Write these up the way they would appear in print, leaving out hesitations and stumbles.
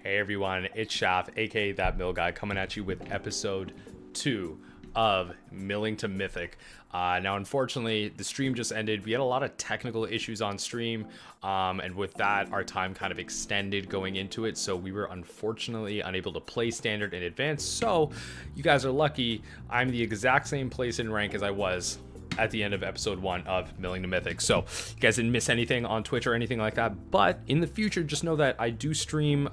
Hey everyone, it's Shaf, aka That Mill Guy, coming at you with episode 2 of Milling to Mythic. Now, unfortunately, the stream just ended. We had a lot of technical issues on stream, and with that, our time kind of extended going into it, so we were unfortunately unable to play Standard in advance. So, you guys are lucky. I'm the exact same place in rank as I was at the end of episode 1 of Milling to Mythic. So you guys didn't miss anything on Twitch or anything like that, but in the future just know that I do stream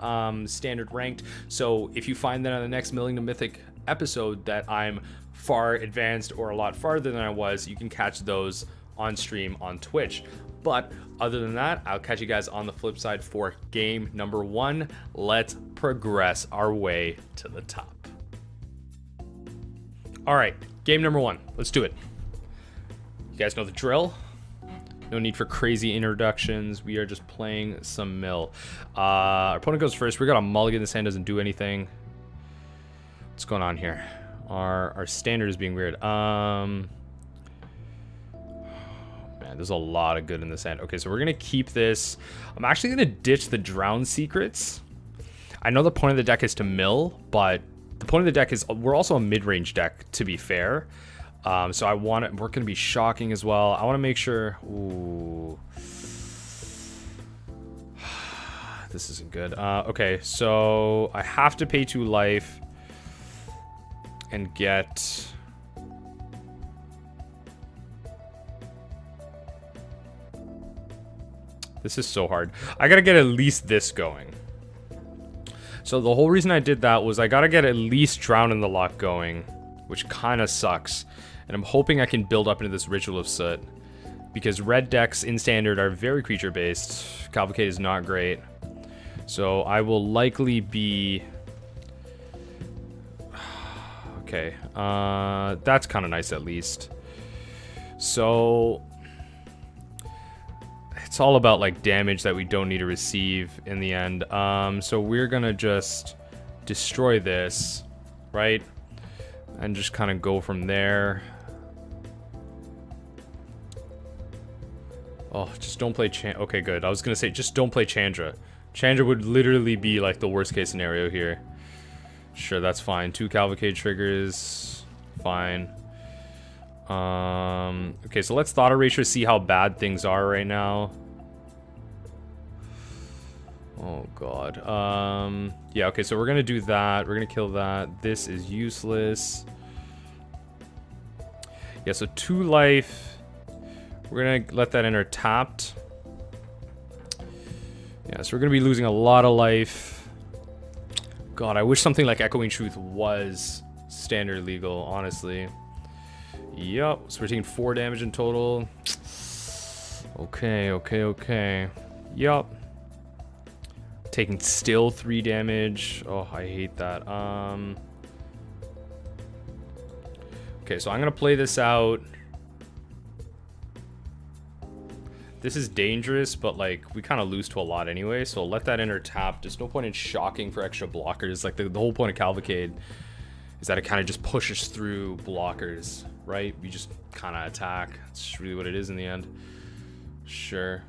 standard ranked. So if you find that on the next Milling to Mythic episode that I'm far advanced or a lot farther than I was, you can catch those on stream on Twitch. But other than that, I'll catch you guys on the flip side for game number 1. Let's progress our way to the top. All right, game number 1, let's do it. You guys know the drill. No need for crazy introductions. We are just playing some mill. Our opponent goes first. We got a mulligan. This hand doesn't do anything. What's going on here? Our standard is being weird. Man, there's a lot of good in this hand. Okay, so we're gonna keep this. I'm actually gonna ditch the Drown Secrets. I know the point of the deck is to mill, but the point of the deck is we're also a mid-range deck, to be fair. So I want it. We're gonna be shocking as well. I want to make sure. Ooh, this isn't good. Okay, so I have to pay 2 life and get. This is so hard. I gotta get at least this going. So the whole reason I did that was I gotta get at least Drown in the Loch going, which kind of sucks. And I'm hoping I can build up into this Ritual of Soot, because red decks in Standard are very creature-based. Cavalcade is not great. So I will likely be... Okay, that's kind of nice at least. So... It's all about like damage that we don't need to receive in the end. So we're gonna just destroy this, right? And just kind of go from there. Oh, just don't play Okay, good. I was gonna say, just don't play Chandra. Chandra would literally be like the worst case scenario here. Sure, that's fine. 2 Cavalcade triggers. Fine. Okay, so let's Thought Erasure, see how bad things are right now. Oh god. Yeah, okay, so we're gonna do that. We're gonna kill that. This is useless. Yeah, so 2 life. We're gonna let that enter tapped. Yeah, so we're gonna be losing a lot of life. God, I wish something like Echoing Truth was standard legal, honestly. Yup, so we're taking 4 damage in total. Okay. Yup. Taking still 3 damage. Oh, I hate that. Okay, so I'm gonna play this out. This is dangerous, but like we kind of lose to a lot anyway, so let that enter tap. There's no point in shocking for extra blockers. Like the whole point of Cavalcade is that it kind of just pushes through blockers, right? We just kind of attack. It's just really what it is in the end. Sure.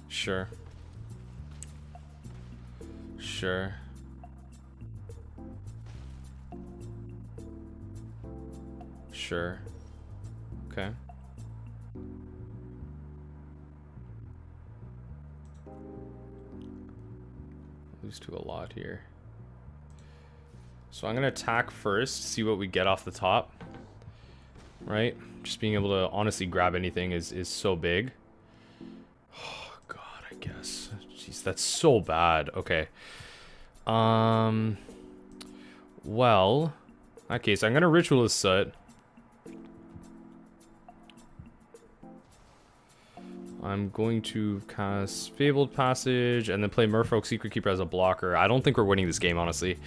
Sure. Sure. Sure. Okay. Lose to a lot here. So I'm gonna attack first, see what we get off the top. Right? Just being able to honestly grab anything is so big. Oh god, I guess. Jeez, that's so bad. Okay. Well, okay, so I'm gonna Ritual of Soot. I'm going to cast Fabled Passage and then play Merfolk Secretkeeper as a blocker. I don't think we're winning this game, honestly,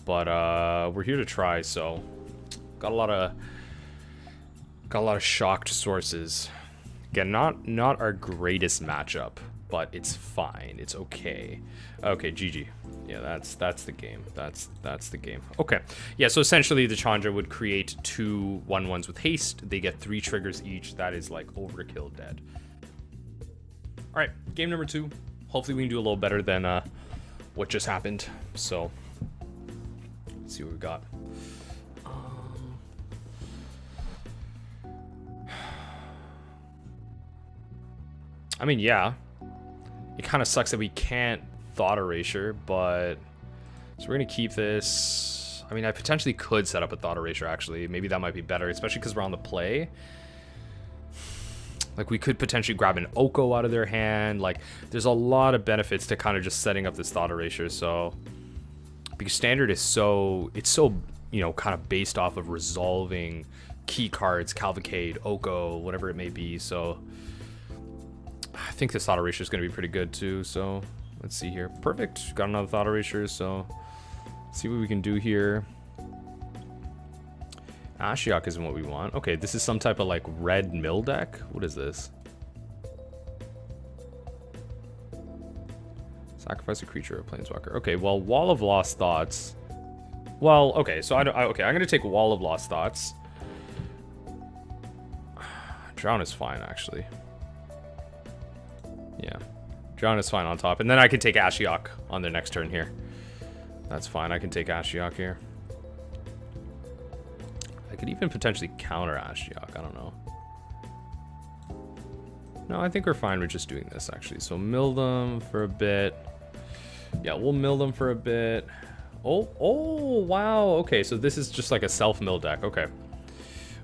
but we're here to try. So, got a lot of shocked sources. Again, not our greatest matchup, but it's fine. It's okay. Okay, GG. Yeah, that's the game. That's the game. Okay. Yeah, so essentially the Chandra would create 2 1/1s with haste. They get 3 triggers each. That is like overkill dead. All right, game number 2. Hopefully we can do a little better than what just happened. So, let's see what we got. I mean, yeah. It kind of sucks that we can't Thought Erasure, but... So we're going to keep this. I mean, I potentially could set up a Thought Erasure, actually. Maybe that might be better, especially because we're on the play. Like, we could potentially grab an Oko out of their hand. Like, there's a lot of benefits to kind of just setting up this Thought Erasure, so... Because Standard is so... It's so, you know, kind of based off of resolving key cards, Cavalcade, Oko, whatever it may be, so... I think this Thought Erasure is going to be pretty good, too, so... Let's see here. Perfect. Got another Thought Erasure, so... See what we can do here. Ashiok isn't what we want. Okay, this is some type of like red mill deck. What is this? Sacrifice a creature or planeswalker. Okay, well, Wall of Lost Thoughts. Well, okay, so okay, I'm gonna take Wall of Lost Thoughts. Drown is fine, actually. Yeah, Drown is fine on top, and then I can take Ashiok on their next turn here. That's fine. I can take Ashiok here. I could even potentially counter Ashiok. I don't know. No, I think we're fine with just doing this, actually. So mill them for a bit. Yeah, we'll mill them for a bit. Oh, wow. Okay, so this is just like a self-mill deck. Okay.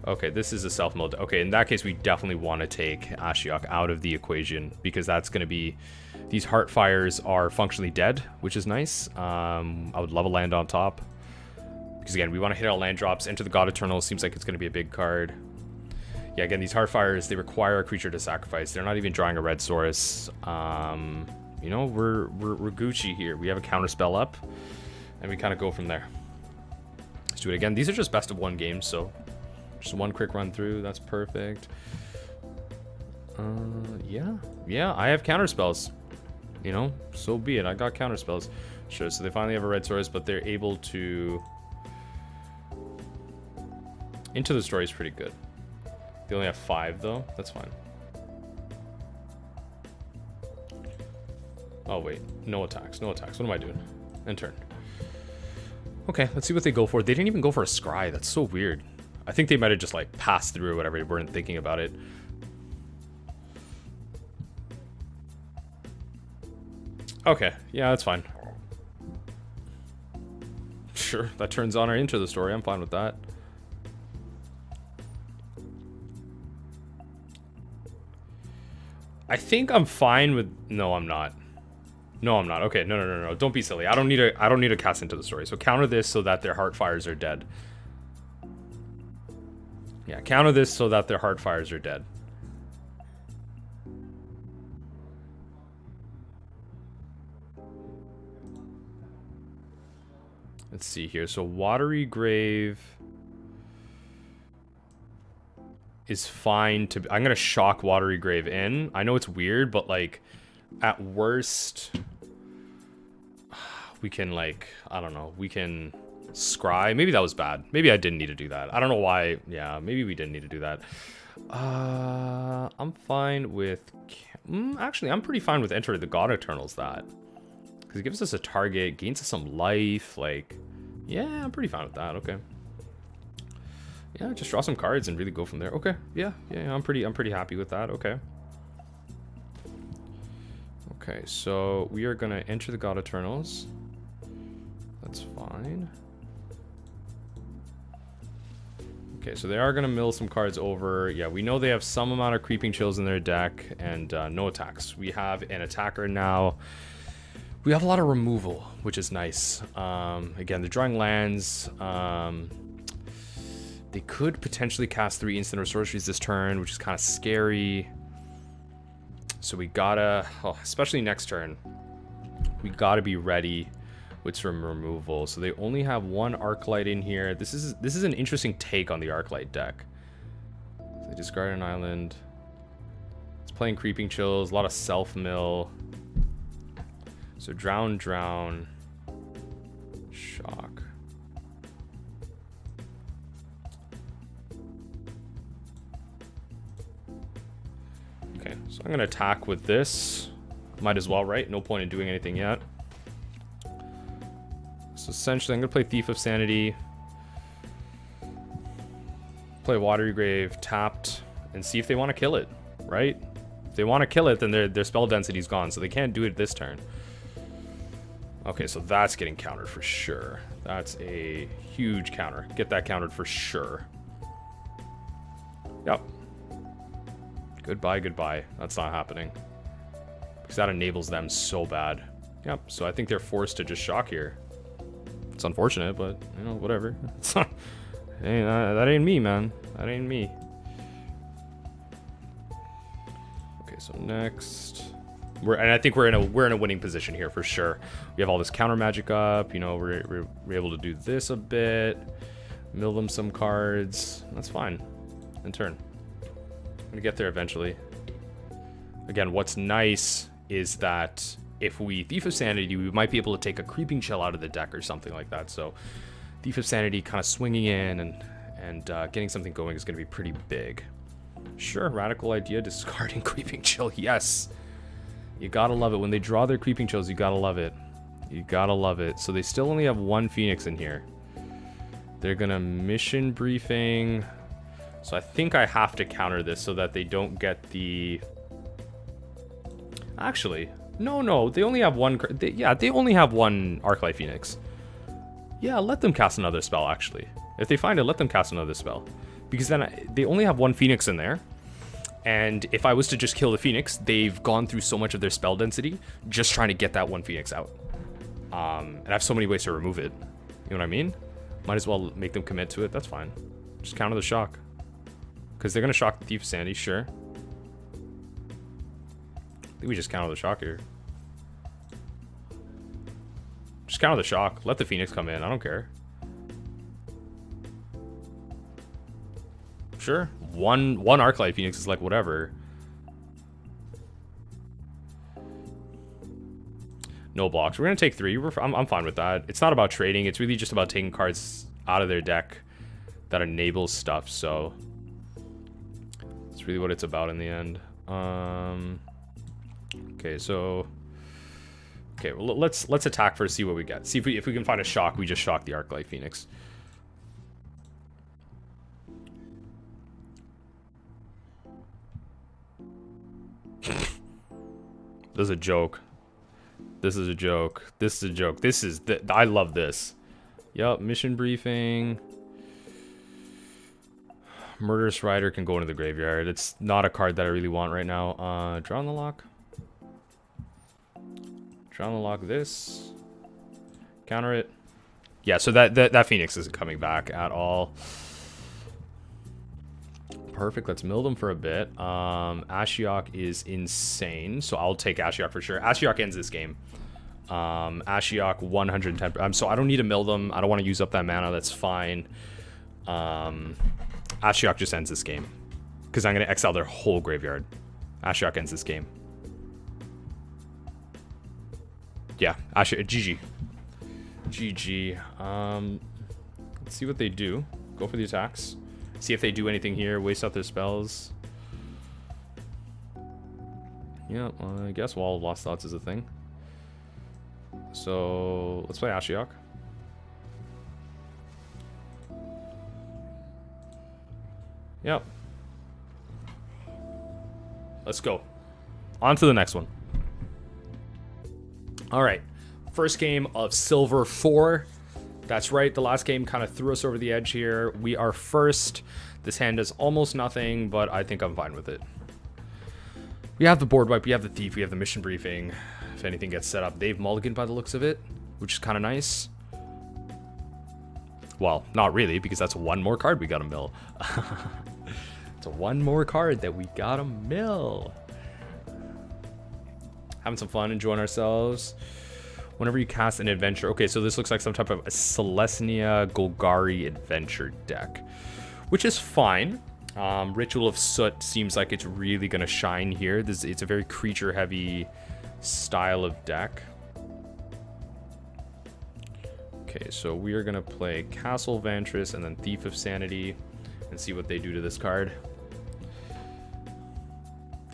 Okay, this is a self-mill deck. Okay, in that case, we definitely want to take Ashiok out of the equation because that's going to be... These Heartfires are functionally dead, which is nice. I would love a land on top. Because again, we want to hit our land drops. Enter the God Eternal seems like it's going to be a big card. Yeah, again, these Heartfires, they require a creature to sacrifice. They're not even drawing a red source. You know, we're Gucci here. We have a counter spell up, and we kind of go from there. Let's do it again. These are just best of 1 games, so just one quick run through. That's perfect. Yeah, I have counter spells. You know, so be it. I got counter spells. Sure, so they finally have a red source, but they're able to... Into the Story is pretty good. They only have 5, though. That's fine. Oh, wait. No attacks. No attacks. What am I doing? End turn. Okay, let's see what they go for. They didn't even go for a Scry. That's so weird. I think they might have just, like, passed through or whatever. They weren't thinking about it. Okay, yeah, that's fine. Sure, that turns on or Into the Story. I'm fine with that. I think I'm fine with... No, I'm not. No, I'm not. Okay, no. Don't be silly. I don't need to cast Into the Story. So counter this so that their Heartfires are dead. Yeah, counter this so that their Heartfires are dead. Let's see here. So Watery Grave is fine to... I'm going to shock Watery Grave in. I know it's weird, but like at worst we can like, I don't know, we can scry. Maybe that was bad. Maybe I didn't need to do that. I don't know why. Yeah, maybe we didn't need to do that. I'm fine with... actually, I'm pretty fine with Enter the God Eternals that. Because it gives us a target, gains us some life, like... Yeah, I'm pretty fine with that, okay. Yeah, just draw some cards and really go from there. Okay, yeah, I'm pretty happy with that, okay. Okay, so we are gonna Enter the God Eternals. That's fine. Okay, so they are gonna mill some cards over. Yeah, we know they have some amount of Creeping Chills in their deck, and no attacks. We have an attacker now. We have a lot of removal, which is nice. Again, they're drawing lands. They could potentially cast 3 instant or sorceries this turn, which is kind of scary. So we gotta, especially next turn, we gotta be ready with some removal. So they only have 1 Arclight in here. This is an interesting take on the Arclight deck. So they discard an island. It's playing Creeping Chills, a lot of self-mill. So drown, shock. Okay, So I'm gonna attack with this. Might as well, right? No point in doing anything yet. So essentially, I'm gonna play Thief of Sanity. Play Watery Grave tapped and see if they want to kill it, right? If they want to kill it, then their spell density's gone, so they can't do it this turn. Okay, so that's getting countered for sure. That's a huge counter. Get that countered for sure. Yep. Goodbye, goodbye. That's not happening. Because that enables them so bad. Yep, so I think they're forced to just shock here. It's unfortunate, but, you know, whatever. It's not, hey, that ain't me, man. That ain't me. Okay, so next... And I think we're in a winning position here for sure. We have all this counter magic up. You know, we're able to do this a bit, mill them some cards. That's fine. In turn, I'm gonna get there eventually. Again, what's nice is that if we Thief of Sanity, we might be able to take a Creeping Chill out of the deck or something like that. So, Thief of Sanity kind of swinging in and getting something going is gonna be pretty big. Sure, radical idea, discarding Creeping Chill. Yes. You gotta love it. When they draw their Creeping Chills, you gotta love it. You gotta love it. So they still only have one Phoenix in here. They're gonna mission briefing. So I think I have to counter this so that they don't get the... Actually, no. They only have one... they only have one Arclight Phoenix. Yeah, let them cast another spell, actually. If they find it, let them cast another spell. Because then they only have one Phoenix in there. And if I was to just kill the Phoenix, they've gone through so much of their spell density just trying to get that one Phoenix out. And I have so many ways to remove it. You know what I mean? Might as well make them commit to it. That's fine. Just counter the shock. Because they're going to shock the Thief of Sanity, sure. I think we just counter the shock here. Just counter the shock. Let the Phoenix come in. I don't care. Sure. One Arclight Phoenix is like whatever. No blocks. We're gonna take 3. I'm fine with that. It's not about trading. It's really just about taking cards out of their deck that enables stuff. So that's really what it's about in the end. Okay, so well, let's attack first. See what we get. See if we can find a shock. We just shock the Arclight Phoenix. This is a joke. This is a joke. This is a joke. This is I love this. Yup, mission briefing. Murderous Rider can go into the graveyard. It's not a card that I really want right now. Draw on the Loch. Draw on the Loch this. Counter it. Yeah, so that Phoenix isn't coming back at all. Perfect. Let's mill them for a bit. Ashiok is insane, so I'll take Ashiok for sure. Ashiok ends this game. Ashiok 110. So I don't need to mill them. I don't want to use up that mana. That's fine. Ashiok just ends this game because I'm going to exile their whole graveyard. Ashiok ends this game. Yeah, Ashiok. GG. GG. Let's see what they do. Go for the attacks. See if they do anything here. Waste out their spells. Yeah, I guess Wall of Lost Thoughts is a thing. So let's play Ashiok. Yep. Let's go. On to the next one. All right. First game of Silver 4. That's right, the last game kind of threw us over the edge here. We are first. This hand does almost nothing, but I think I'm fine with it. We have the board wipe, we have the Thief, we have the mission briefing. If anything gets set up, they've mulliganed by the looks of it, which is kind of nice. Well, not really, because that's one more card we gotta mill. It's one more card that we gotta mill. Having some fun, enjoying ourselves. Whenever you cast an adventure... Okay, so this looks like some type of a Celestia Golgari adventure deck, which is fine. Ritual of Soot seems like it's really going to shine here. It's a very creature-heavy style of deck. Okay, so we are going to play Castle Vantress and then Thief of Sanity and see what they do to this card.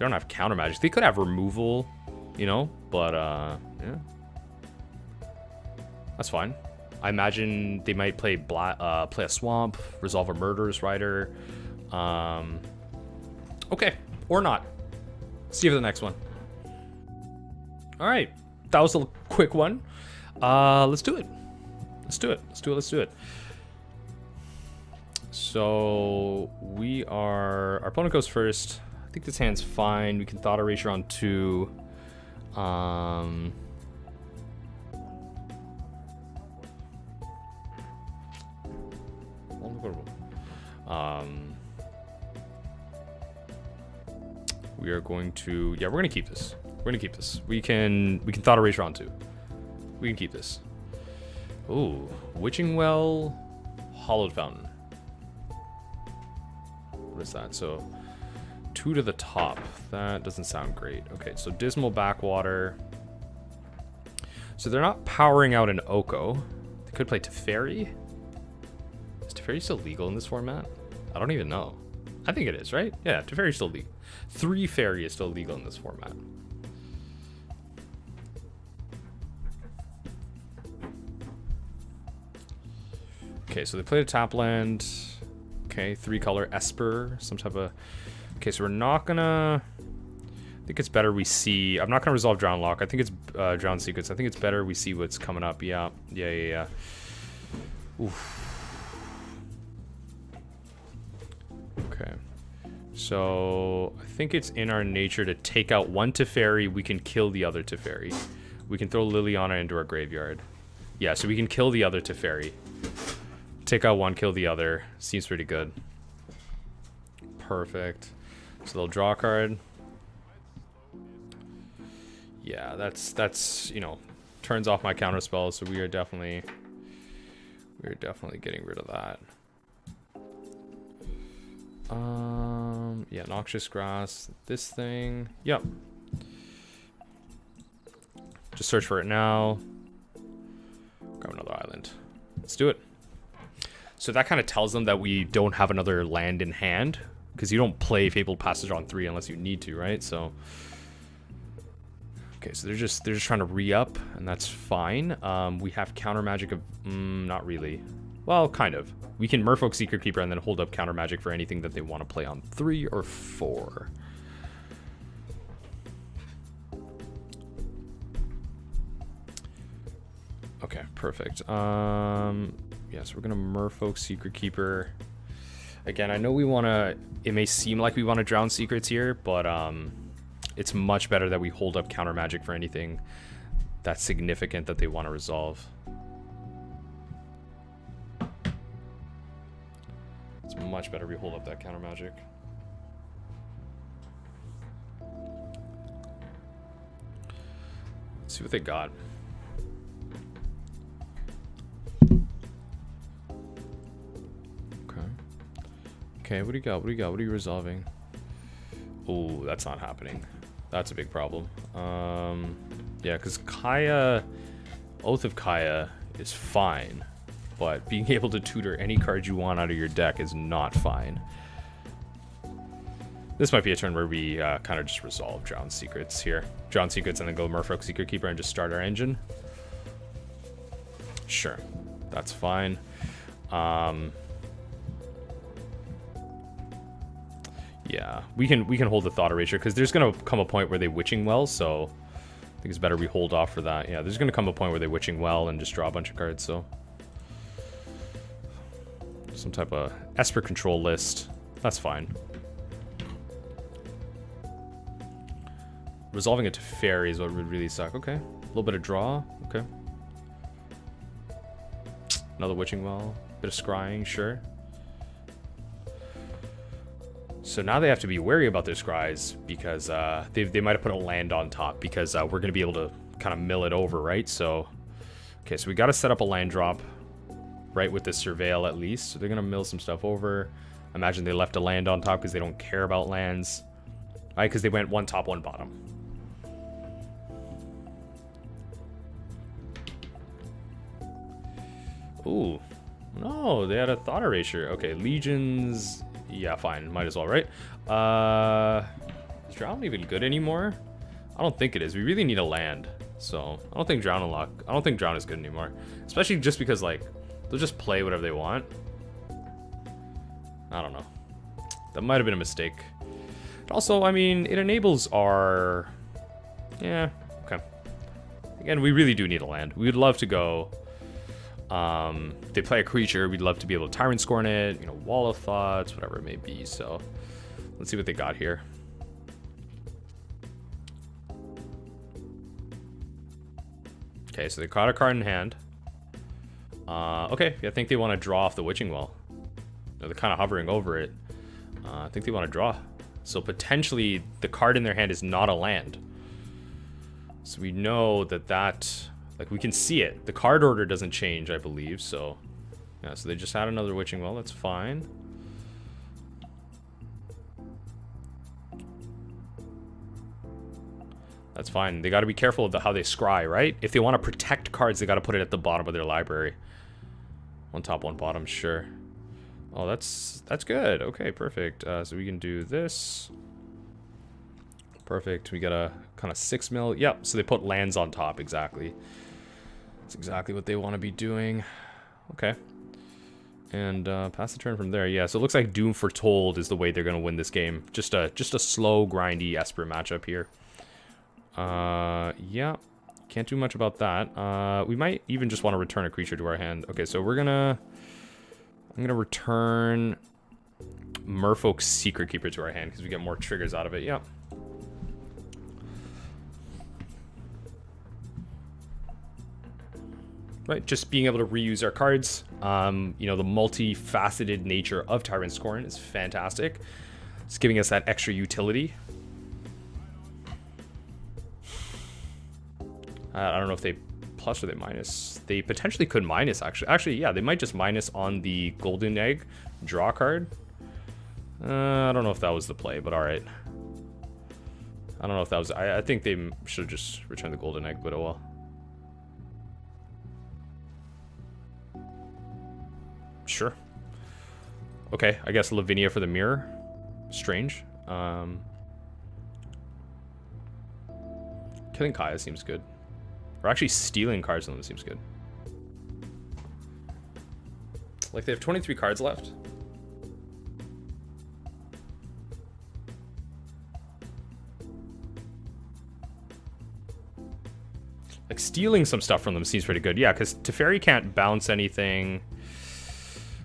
don't have counter magic. They could have removal, you know, but yeah, that's fine. I imagine they might play play a swamp, resolve a Murderous Rider. Okay, or not. See you for the next one. All right, that was a quick one. Let's do it. Let's do it. So our opponent goes first. I think this hand's fine. We can Thought Erasure on 2. We are going to, yeah, we're gonna keep this. We can Thought Erasure on 2. We can keep this. Ooh, Witching Well, Hollowed Fountain. What is that? So 2 to the top. That doesn't sound great. Okay, so Dismal Backwater. So they're not powering out an Oko. They could play Teferi. Is Teferi still legal in this format? I don't even know. I think it is, right? Yeah, Teferi's still legal. 3 Fairy is still legal in this format. Okay, so they played a tap land. Okay, 3-color Esper, some type of... Okay, so we're not gonna... I think it's better we see... I'm not gonna resolve Drown Loch. I think it's Drown Secrets. I think it's better we see what's coming up. Yeah. Oof. Okay. So, I think it's in our nature to take out one Teferi. We can kill the other Teferi. We can throw Liliana into our graveyard. Yeah, so we can kill the other Teferi. Take out one, kill the other. Seems pretty good. Perfect. So they'll draw a card. Yeah, that's you know, turns off my counter spells, so we are definitely getting rid of that. Yeah, Noxious Grasp, this thing. Yep. Just search for it now. Grab another island. Let's do it. So that kind of tells them that we don't have another land in hand, because you don't play Fabled Passage on 3 unless you need to, right? So, okay, so they're just trying to re-up, and that's fine. We have counter magic of not really. Well, kind of. We can Merfolk Secretkeeper and then hold up counter magic for anything that they want to play on 3 or 4. Okay, perfect. Yeah, so we're gonna Merfolk Secretkeeper. Again, I know we wanna, it may seem like we wanna Drown Secrets here, but it's much better that we hold up counter magic for anything that's significant that they want to resolve. It's much better we hold up that counter magic. Let's see what they got. Okay, what do you got? What are you resolving? Oh, that's not happening. That's a big problem. Yeah, because Kaya, Oath of Kaya is fine, but being able to tutor any card you want out of your deck is not fine. This might be a turn where we kind of just resolve Drown Secrets here. Drown Secrets and then go Merfolk Secretkeeper and just start our engine. Sure, that's fine. Yeah, we can hold the Thought Erasure because there's gonna come a point where they Witching Well, so I think it's better we hold off for that. Yeah, there's gonna come a point where they Witching Well and just draw a bunch of cards, so some type of Esper control list. That's fine. Resolving it to Fairy is what would really suck. Okay, a little bit of draw. Okay, another Witching Well, bit of scrying, sure. So now they have to be wary about their scries because they might have put a land on top because we're going to be able to kind of mill it over, right? So, okay, so we got to set up a land drop, right, with this Surveil at least. So they're going to mill some stuff over. Imagine they left a land on top because they don't care about lands, right? Because they went one top, one bottom. Ooh, no, they had a Thought Erasure. Okay, Legions... Yeah, fine. Might as well, right? Is Drown even good anymore? I don't think it is. We really need a land. So, I don't think Drown and Loch... I don't think Drown is good anymore. Especially just because, like, they'll just play whatever they want. I don't know. That might have been a mistake. Also, I mean, it enables our... Yeah, okay. Again, we really do need a land. We would love to go... if they play a creature, we'd love to be able to Tyrant Scorn it, you know, Wall of Thoughts, whatever it may be. So, let's see what they got here. Okay, so they caught a card in hand. Okay, I think they want to draw off the Witching Well. They're kind of hovering over it. I think they want to draw. So potentially the card in their hand is not a land. So we know that, like, we can see it. The card order doesn't change, I believe. So, yeah, so they just had another Witching Well. That's fine. That's fine. They got to be careful of how they scry, right? If they want to protect cards, they got to put it at the bottom of their library. One top, one bottom, sure. Oh, that's good. Okay, perfect. So we can do this. Perfect. We got a kind of 6 mil. Yep, so they put lands on top, exactly. That's exactly what they want to be doing. Okay. And pass the turn from there. Yeah, so it looks like Doom Foretold is the way they're going to win this game. Just a slow, grindy Esper matchup here. Yeah, can't do much about that. We might even just want to return a creature to our hand. Okay, so I'm gonna return Merfolk Secretkeeper to our hand because we get more triggers out of it. Yeah. Right, just being able to reuse our cards. You know, the multifaceted nature of Tyrant Scorn is fantastic. It's giving us that extra utility. I don't know if they plus or they minus. They potentially could minus, actually. Actually, yeah, they might just minus on the golden egg draw card. I don't know if that was the play, but alright. I don't know if that was... I think they should have just returned the golden egg, but oh well. Sure. Okay, I guess Lavinia for the mirror. Strange. Killing Kaya seems good. Or actually stealing cards on them seems good. Like, they have 23 cards left. Like, stealing some stuff from them seems pretty good. Yeah, because Teferi can't bounce anything.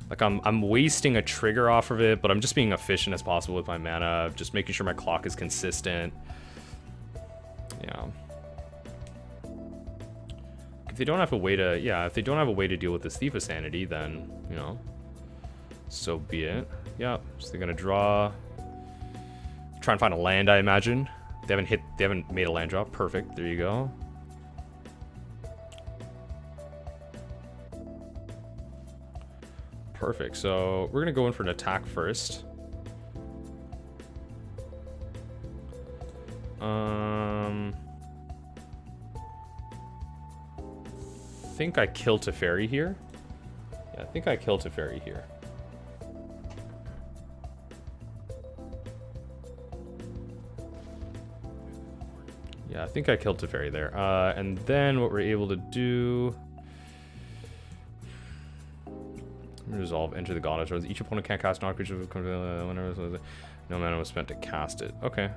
Like, I'm wasting a trigger off of it, but I'm just being efficient as possible with my mana. Just making sure my clock is consistent. Yeah. If they don't have a way to, yeah, if they don't have a way to deal with this Thief of Sanity, then, you know, so be it. Yeah, so they're gonna draw, try and find a land, I imagine. They haven't made a land drop. Perfect, there you go. Perfect, so we're gonna go in for an attack first. I think I kill Teferi here. Yeah, I think I kill Teferi here. Yeah, I think I killed Teferi there. And then what we're able to do... Resolve, enter the Goddess. Each opponent can't cast non-creature whenever no mana was spent to cast it. Okay.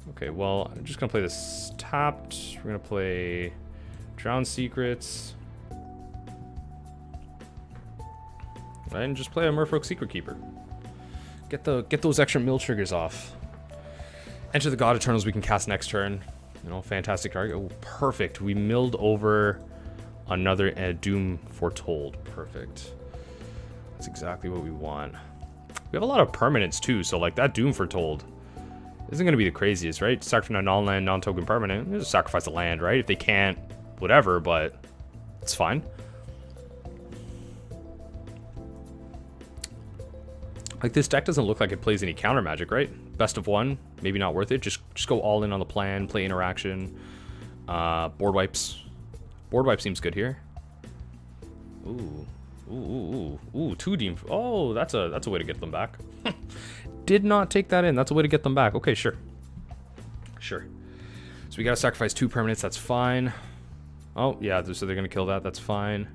Okay, well, I'm just gonna play this tapped. We're gonna play Drown Secrets. Right, and just play a Merfolk Secretkeeper. Get those extra mill triggers off. Enter the God Eternals we can cast next turn. You know, fantastic target. Oh, perfect. We milled over another Doom Foretold. Perfect. That's exactly what we want. We have a lot of permanents too, so like that Doom Foretold isn't going to be the craziest, right? Sacrifice a non-land, non-token permanent. Just sacrifice a land, right? If they can't, whatever, but it's fine. Like, this deck doesn't look like it plays any counter magic, right? Best of one, maybe not worth it. Just go all in on the plan, play interaction. Board wipes. Board wipe seems good here. Ooh. Ooh, 2 Deem. Oh, that's a way to get them back. did not take that in. That's a way to get them back. Okay, sure. Sure. So we gotta sacrifice 2 permanents. That's fine. Oh, yeah, so they're gonna kill that. That's fine.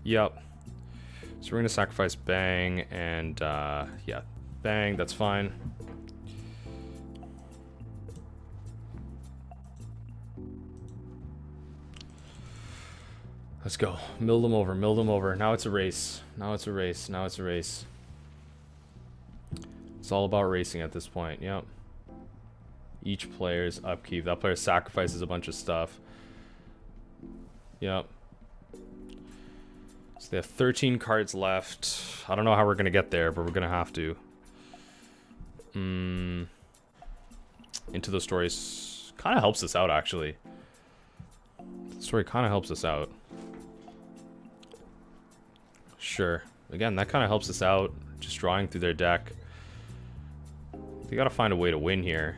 Yep. So we're gonna sacrifice Bang and, yeah. Bang, that's fine. Let's go. Mill them over, mill them over. Now it's a race. Now it's a race. Now it's a race. It's all about racing at this point. Yep. Each player's upkeep. That player sacrifices a bunch of stuff. Yep. So they have 13 cards left. I don't know how we're going to get there, but we're going to have to. Into the stories kind of helps us out, actually. The story kind of helps us out. Sure. Again, that kind of helps us out. Just drawing through their deck. They got to find a way to win here.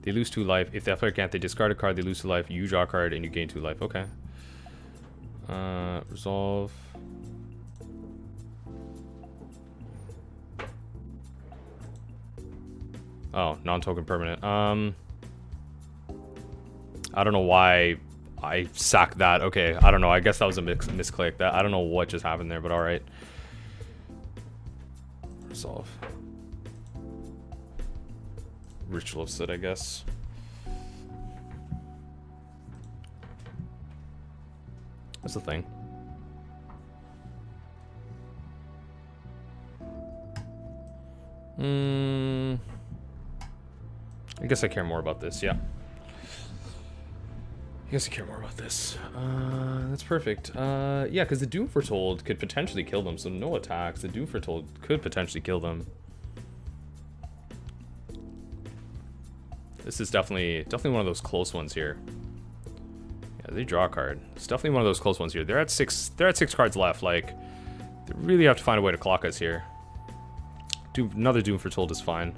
They lose 2 life. If that player can't, they discard a card, they lose 2 life, you draw a card, and you gain 2 life. Okay. Resolve. Oh, non-token permanent. I don't know why I sacked that. Okay, I don't know. I guess that was a misclick. I don't know what just happened there, but alright. Resolve. Ritual of Soot, I guess. That's the thing. I guess I care more about this, yeah. I guess I care more about this. That's perfect. Yeah, because the Doom Foretold could potentially kill them, so no attacks. The Doom Foretold could potentially kill them. This is definitely one of those close ones here. Yeah, they draw a card. It's definitely one of those close ones here. They're at 6 cards left. Like, they really have to find a way to clock us here. Another Doom Foretold is fine.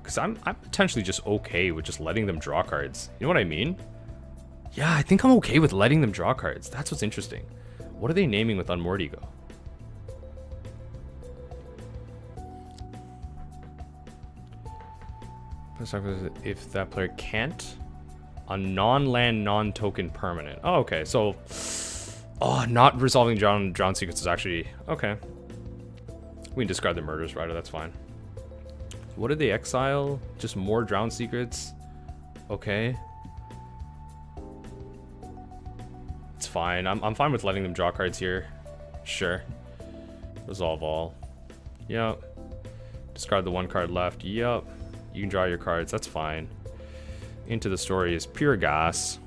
Because I'm potentially just okay with just letting them draw cards. You know what I mean? Yeah, I think I'm okay with letting them draw cards. That's what's interesting. What are they naming with Unmoored Ego? If that player can't, a non-land, non-token permanent. Oh, okay. So, not resolving Drown Secrets is actually okay. We can discard the Murderous Rider. That's fine. What did they exile? Just more Drown Secrets. Okay. It's fine. I'm fine with letting them draw cards here. Sure. Resolve all. Yep. Discard the 1 card left. Yep. You can draw your cards. That's fine. Into the story is Pure Gas.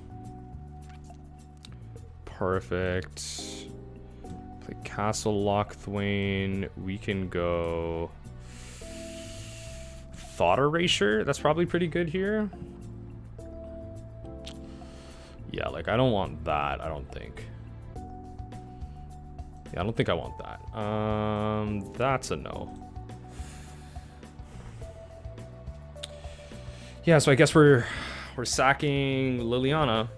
Perfect. Play Castle Lochthwain. We can go Thought Erasure. That's probably pretty good here. Yeah, like I don't want that, I don't think. Yeah, I don't think I want that. That's a no. Yeah, so I guess we're sacking Liliana.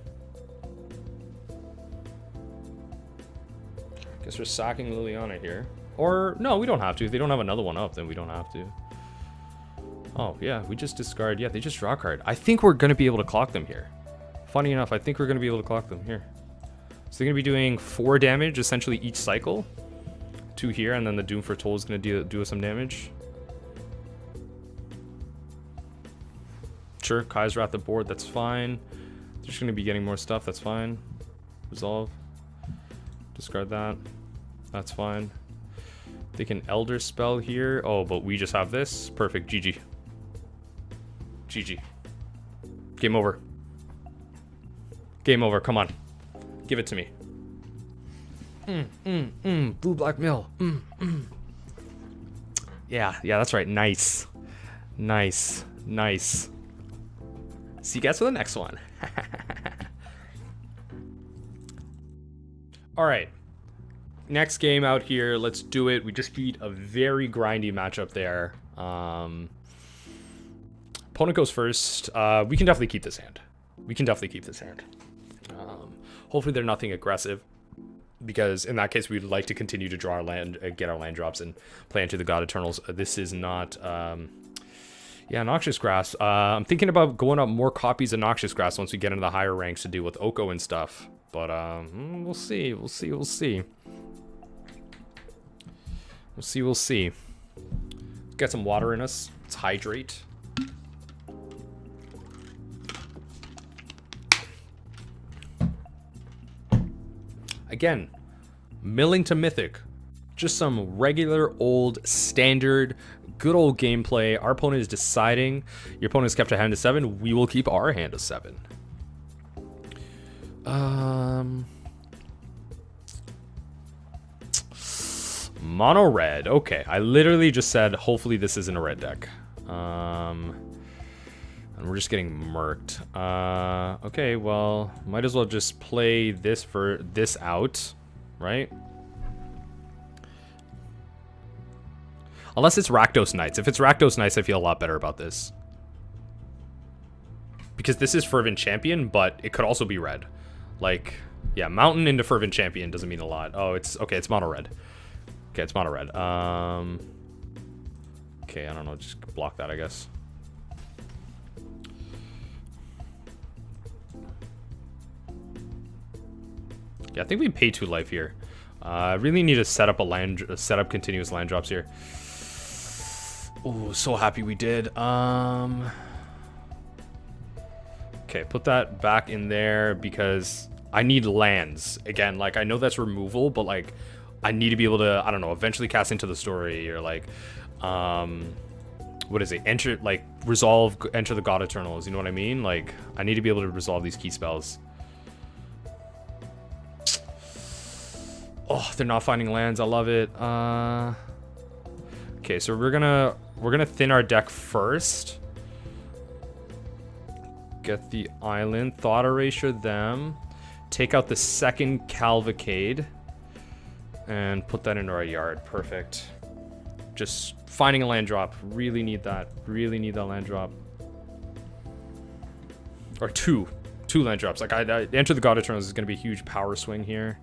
Guess we're sacking Liliana here. Or no, we don't have to. If they don't have another one up, then we don't have to. Oh yeah, we just discard. Yeah, they just draw a card. I think we're gonna be able to clock them here. Funny enough, I think we're gonna be able to clock them here. So they're gonna be doing 4 damage essentially each cycle. 2 here, and then the Doom Foretold is gonna do us some damage. Sure, Kaiser at the board, that's fine. They're just gonna be getting more stuff, that's fine. Resolve. Discard that. That's fine. They can Elder Spell here. Oh, but we just have this. Perfect, GG. GG. Game over. Game over, come on. Give it to me. Blue Black Mill. Yeah, that's right, nice. Nice, nice. See you guys for the next one. All right, next game out here. Let's do it. We just beat a very grindy matchup there. Opponent goes first. We can definitely keep this hand. Hopefully they're nothing aggressive. because in that case we'd like to continue to draw our land, get our land drops, and play into the God Eternals. This is not. Yeah, Noxious Grasp. I'm thinking about going up more copies of Noxious Grasp once we get into the higher ranks to deal with Oko and stuff. But we'll see. We'll see. We'll see. We'll see. We'll see. Get some water in us. Let's hydrate. Again, milling to Mythic. Just some regular old standard good old gameplay. Our opponent is deciding. Your opponent has kept a hand of 7. We will keep our hand of 7. Mono red. Okay, I literally just said hopefully this isn't a red deck. And we're just getting murked. Okay, well, might as well just play this for this out, right? Unless it's Rakdos Knights. If it's Rakdos Knights, I feel a lot better about this. Because this is Fervent Champion, but it could also be red. Like, yeah, Mountain into Fervent Champion doesn't mean a lot. Oh, it's, okay, it's mono red. Okay, it's mono red. Okay, I don't know, just block that, I guess. Yeah, I think we pay 2 life here. I really need to set up continuous land drops here. Oh, so happy we did. Okay, put that back in there because I need lands. Again, like, I know that's removal, but, like, I need to be able to, I don't know, eventually cast Into the Story or, like, what is it? Enter, like, resolve, enter the God Eternals. You know what I mean? Like, I need to be able to resolve these key spells. Oh, they're not finding lands. I love it. Okay, so we're gonna thin our deck first. Get the island, Thought Erasure them, take out the second Cavalcade, and put that into our yard. Perfect. Just finding a land drop. Really need that. Really need that land drop. Or two land drops. Like, I Enter the God Eternals is gonna be a huge power swing here.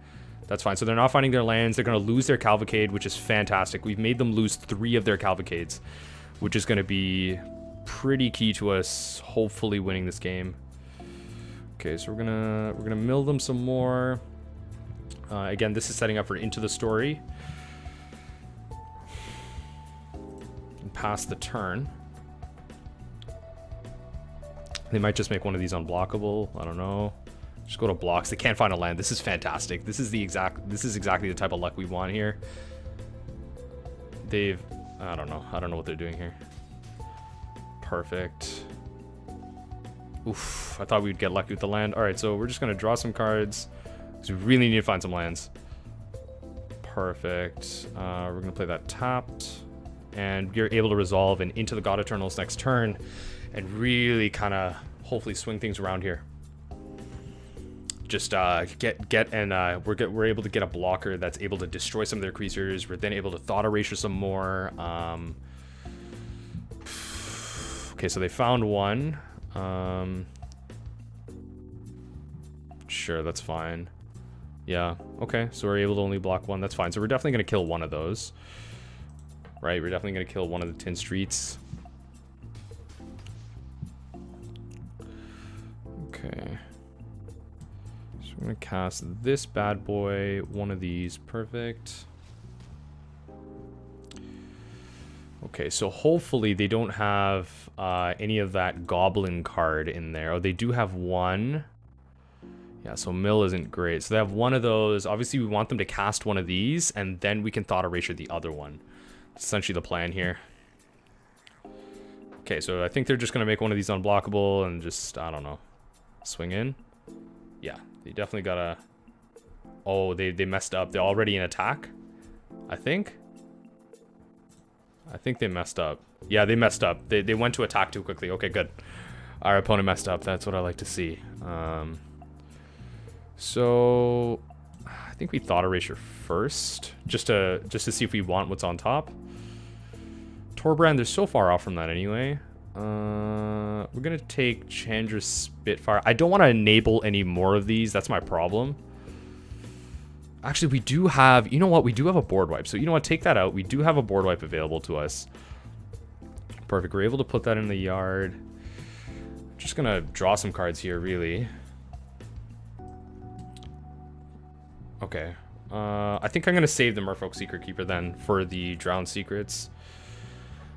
That's fine. So they're not finding their lands. They're going to lose their Cavalcade, which is fantastic. We've made them lose 3 of their Cavalcades, which is going to be pretty key to us hopefully winning this game. Okay, so we're gonna mill them some more. Again, this is setting up for Into the Story. And pass the turn. They might just make one of these unblockable. I don't know. Just go to blocks. They can't find a land. This is fantastic. This is exactly the type of luck we want here. I don't know what they're doing here. Perfect. Oof, I thought we'd get lucky with the land. All right, so we're just gonna draw some cards because we really need to find some lands. Perfect. We're gonna play that tapped, and you're able to resolve and Into the God Eternals next turn, and really kind of hopefully swing things around here. Just we're able to get a blocker that's able to destroy some of their creatures. We're then able to Thought Erasure some more. Okay, so they found one. Sure, that's fine. Yeah, okay, so we're able to only block 1. That's fine. So we're definitely going to kill one of those. Right, we're definitely going to kill one of the Tin Streets. Okay. I'm gonna cast this bad boy, one of these. Perfect. Okay, so hopefully they don't have any of that goblin card in there. Oh, they do have one. Yeah, so mill isn't great. So they have one of those. Obviously, we want them to cast one of these, and then we can Thought Erasure the other one. That's essentially the plan here. Okay, so I think they're just gonna make one of these unblockable and just, I don't know, swing in. Yeah. They definitely gotta... Oh, they messed up. They're already in attack, I think. I think they messed up. Yeah, they messed up. They went to attack too quickly. Okay, good. Our opponent messed up. That's what I like to see. So... I think we Thought Erasure first. Just to see if we want what's on top. Torbrand, they're so far off from that anyway. We're gonna take Chandra's Spitfire. I don't want to enable any more of these. That's my problem. Actually, we do have, you know what? We do have a board wipe. So you know what? Take that out. We do have a board wipe available to us. Perfect. We're able to put that in the yard. Just gonna draw some cards here, really. Okay. I think I'm gonna save the Merfolk Secretkeeper then for the Drowned Secrets.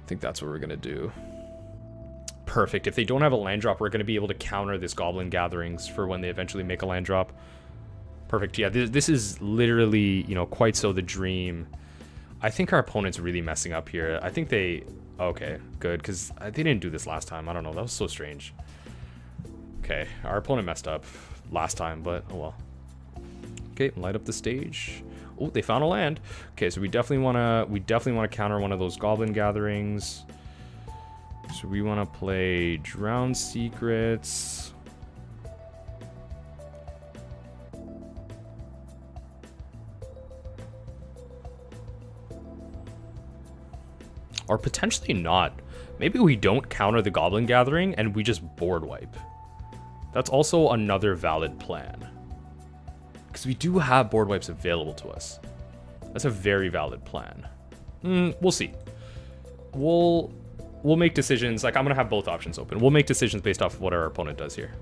I think that's what we're gonna do. Perfect. If they don't have a land drop, we're gonna be able to counter this Goblin Gatherings for when they eventually make a land drop. Perfect. Yeah, this is literally, you know, quite so the dream. I think our opponent's really messing up here. I think they... Okay, good, because they didn't do this last time. I don't know. That was so strange. Okay, our opponent messed up last time, but oh well. Okay, light up the stage. Oh, they found a land. Okay, so we definitely wanna counter one of those Goblin Gatherings. So we wanna play Drowned Secrets. Or potentially not. Maybe we don't counter the Goblin Gathering and we just board wipe. That's also another valid plan. Because we do have board wipes available to us. That's a very valid plan. We'll see. We'll make decisions. Like, I'm going to have both options open. We'll make decisions based off of what our opponent does here.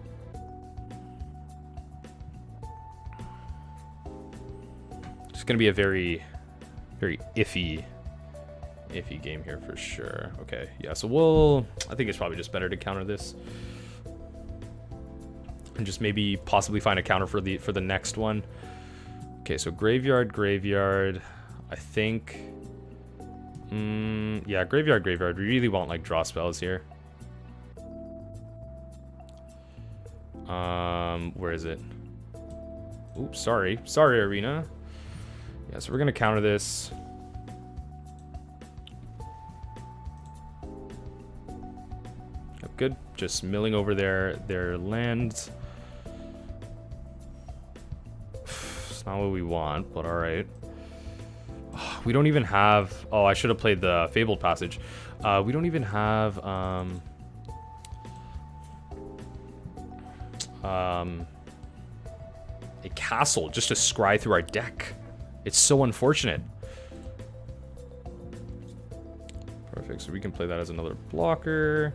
It's going to be a very, very iffy game here for sure. Okay, yeah, so I think it's probably just better to counter this. And just maybe possibly find a counter for the next one. Okay, so graveyard. I think... yeah, graveyard. We really want, like, draw spells here. Where is it? Oops, sorry. Sorry, Arena. Yeah, so we're gonna counter this. Good. Just milling over their lands. It's not what we want, but alright. We don't even have... Oh, I should have played the Fabled Passage. We don't even have... a castle just to scry through our deck. It's so unfortunate. Perfect, so we can play that as another blocker.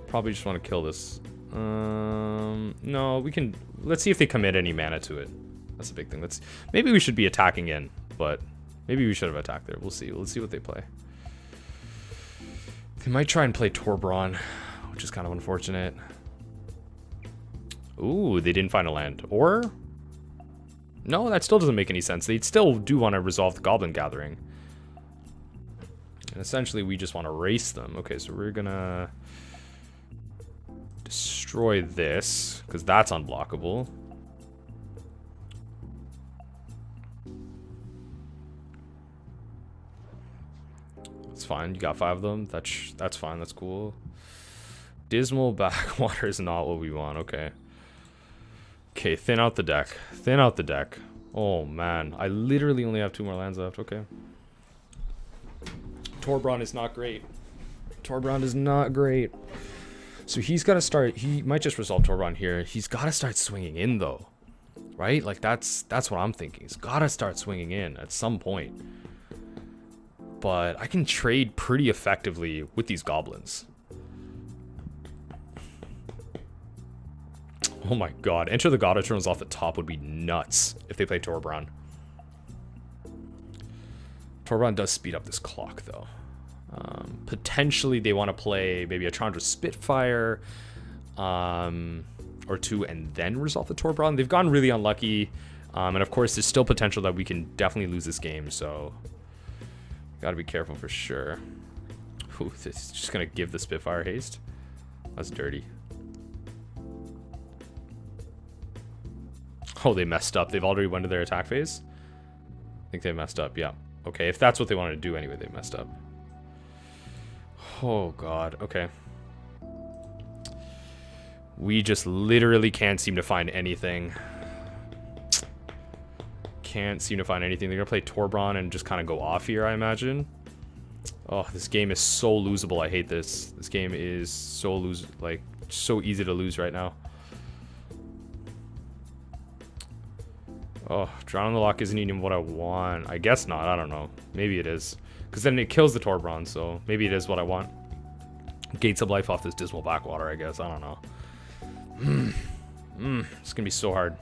Probably just want to kill this. No, we can... Let's see if they commit any mana to it. That's a big thing. Maybe we should be attacking in, but maybe we should have attacked there. We'll see. Let's see what they play. They might try and play Torbran, which is kind of unfortunate. Ooh, they didn't find a land. Or... No, that still doesn't make any sense. They still do want to resolve the Goblin Gathering. And essentially, we just want to race them. Okay, so we're gonna... destroy this, because that's unblockable. That's fine. You got 5 of them. That's fine. That's cool. Dismal Backwater is not what we want. Okay. Okay, thin out the deck. Thin out the deck. Oh, man. I literally only have 2 more lands left. Okay. Torbran is not great. Torbran is not great. So he's got to start... He might just resolve Torbran here. He's got to start swinging in, though. Right? Like, that's what I'm thinking. He's got to start swinging in at some point. But I can trade pretty effectively with these goblins. Oh my god. Enter the God Eternals off the top would be nuts if they play Torbran. Torbran does speed up this clock, though. Potentially they want to play maybe a Chandra Spitfire or 2 and then resolve the Torbran. They've gone really unlucky. And of course, there's still potential that we can definitely lose this game, so gotta be careful for sure. Ooh, this is just gonna give the Spitfire haste. That's dirty. Oh, they messed up. They've already went to their attack phase. I think they messed up, yeah. Okay, if that's what they wanted to do anyway, they messed up. Oh, God. Okay. We just literally can't seem to find anything. Can't seem to find anything. They're going to play Torbran and just kind of go off here, I imagine. Oh, this game is so losable. I hate this. This game is so so easy to lose right now. Oh, Drown on the Loch isn't even what I want. I guess not. I don't know. Maybe it is. Because then it kills the Torbran, so maybe it is what I want. Gates of life off this Dismal Backwater, I guess. I don't know. It's going to be so hard.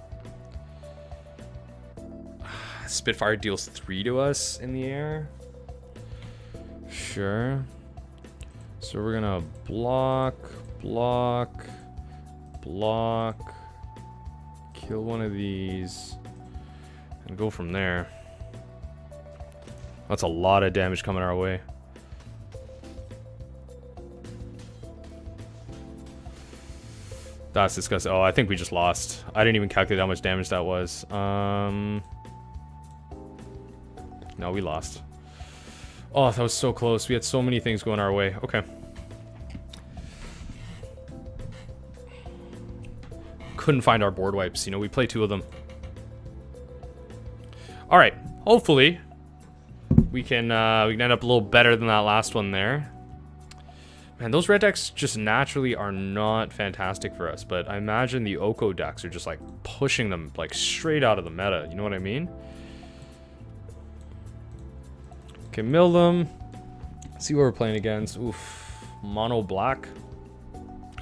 Spitfire deals 3 to us in the air. Sure. So we're going to block, block, block. Kill one of these. And go from there. That's a lot of damage coming our way. That's disgusting. Oh, I think we just lost. I didn't even calculate how much damage that was. No, we lost. Oh, that was so close. We had so many things going our way. Okay. Couldn't find our board wipes. You know, we play 2 of them. All right. Hopefully, we can end up a little better than that last one there. Man, those red decks just naturally are not fantastic for us, but I imagine the Oko decks are just like pushing them like straight out of the meta. You know what I mean? Okay, mill them. See what we're playing against. Oof. Mono black.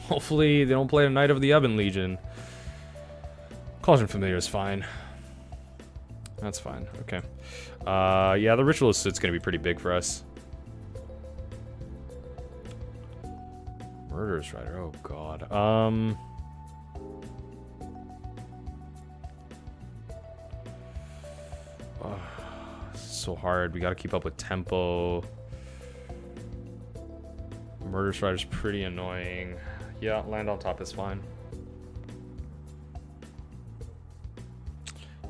Hopefully they don't play a Knight of the Ebon Legion. Cauldron Familiar is fine. That's fine. Okay. Yeah, the Ritual of Soot's gonna be pretty big for us. Murderous Rider. Oh god. Oh, this is so hard. We gotta keep up with tempo. Murderous Rider's pretty annoying. Yeah, land on top is fine.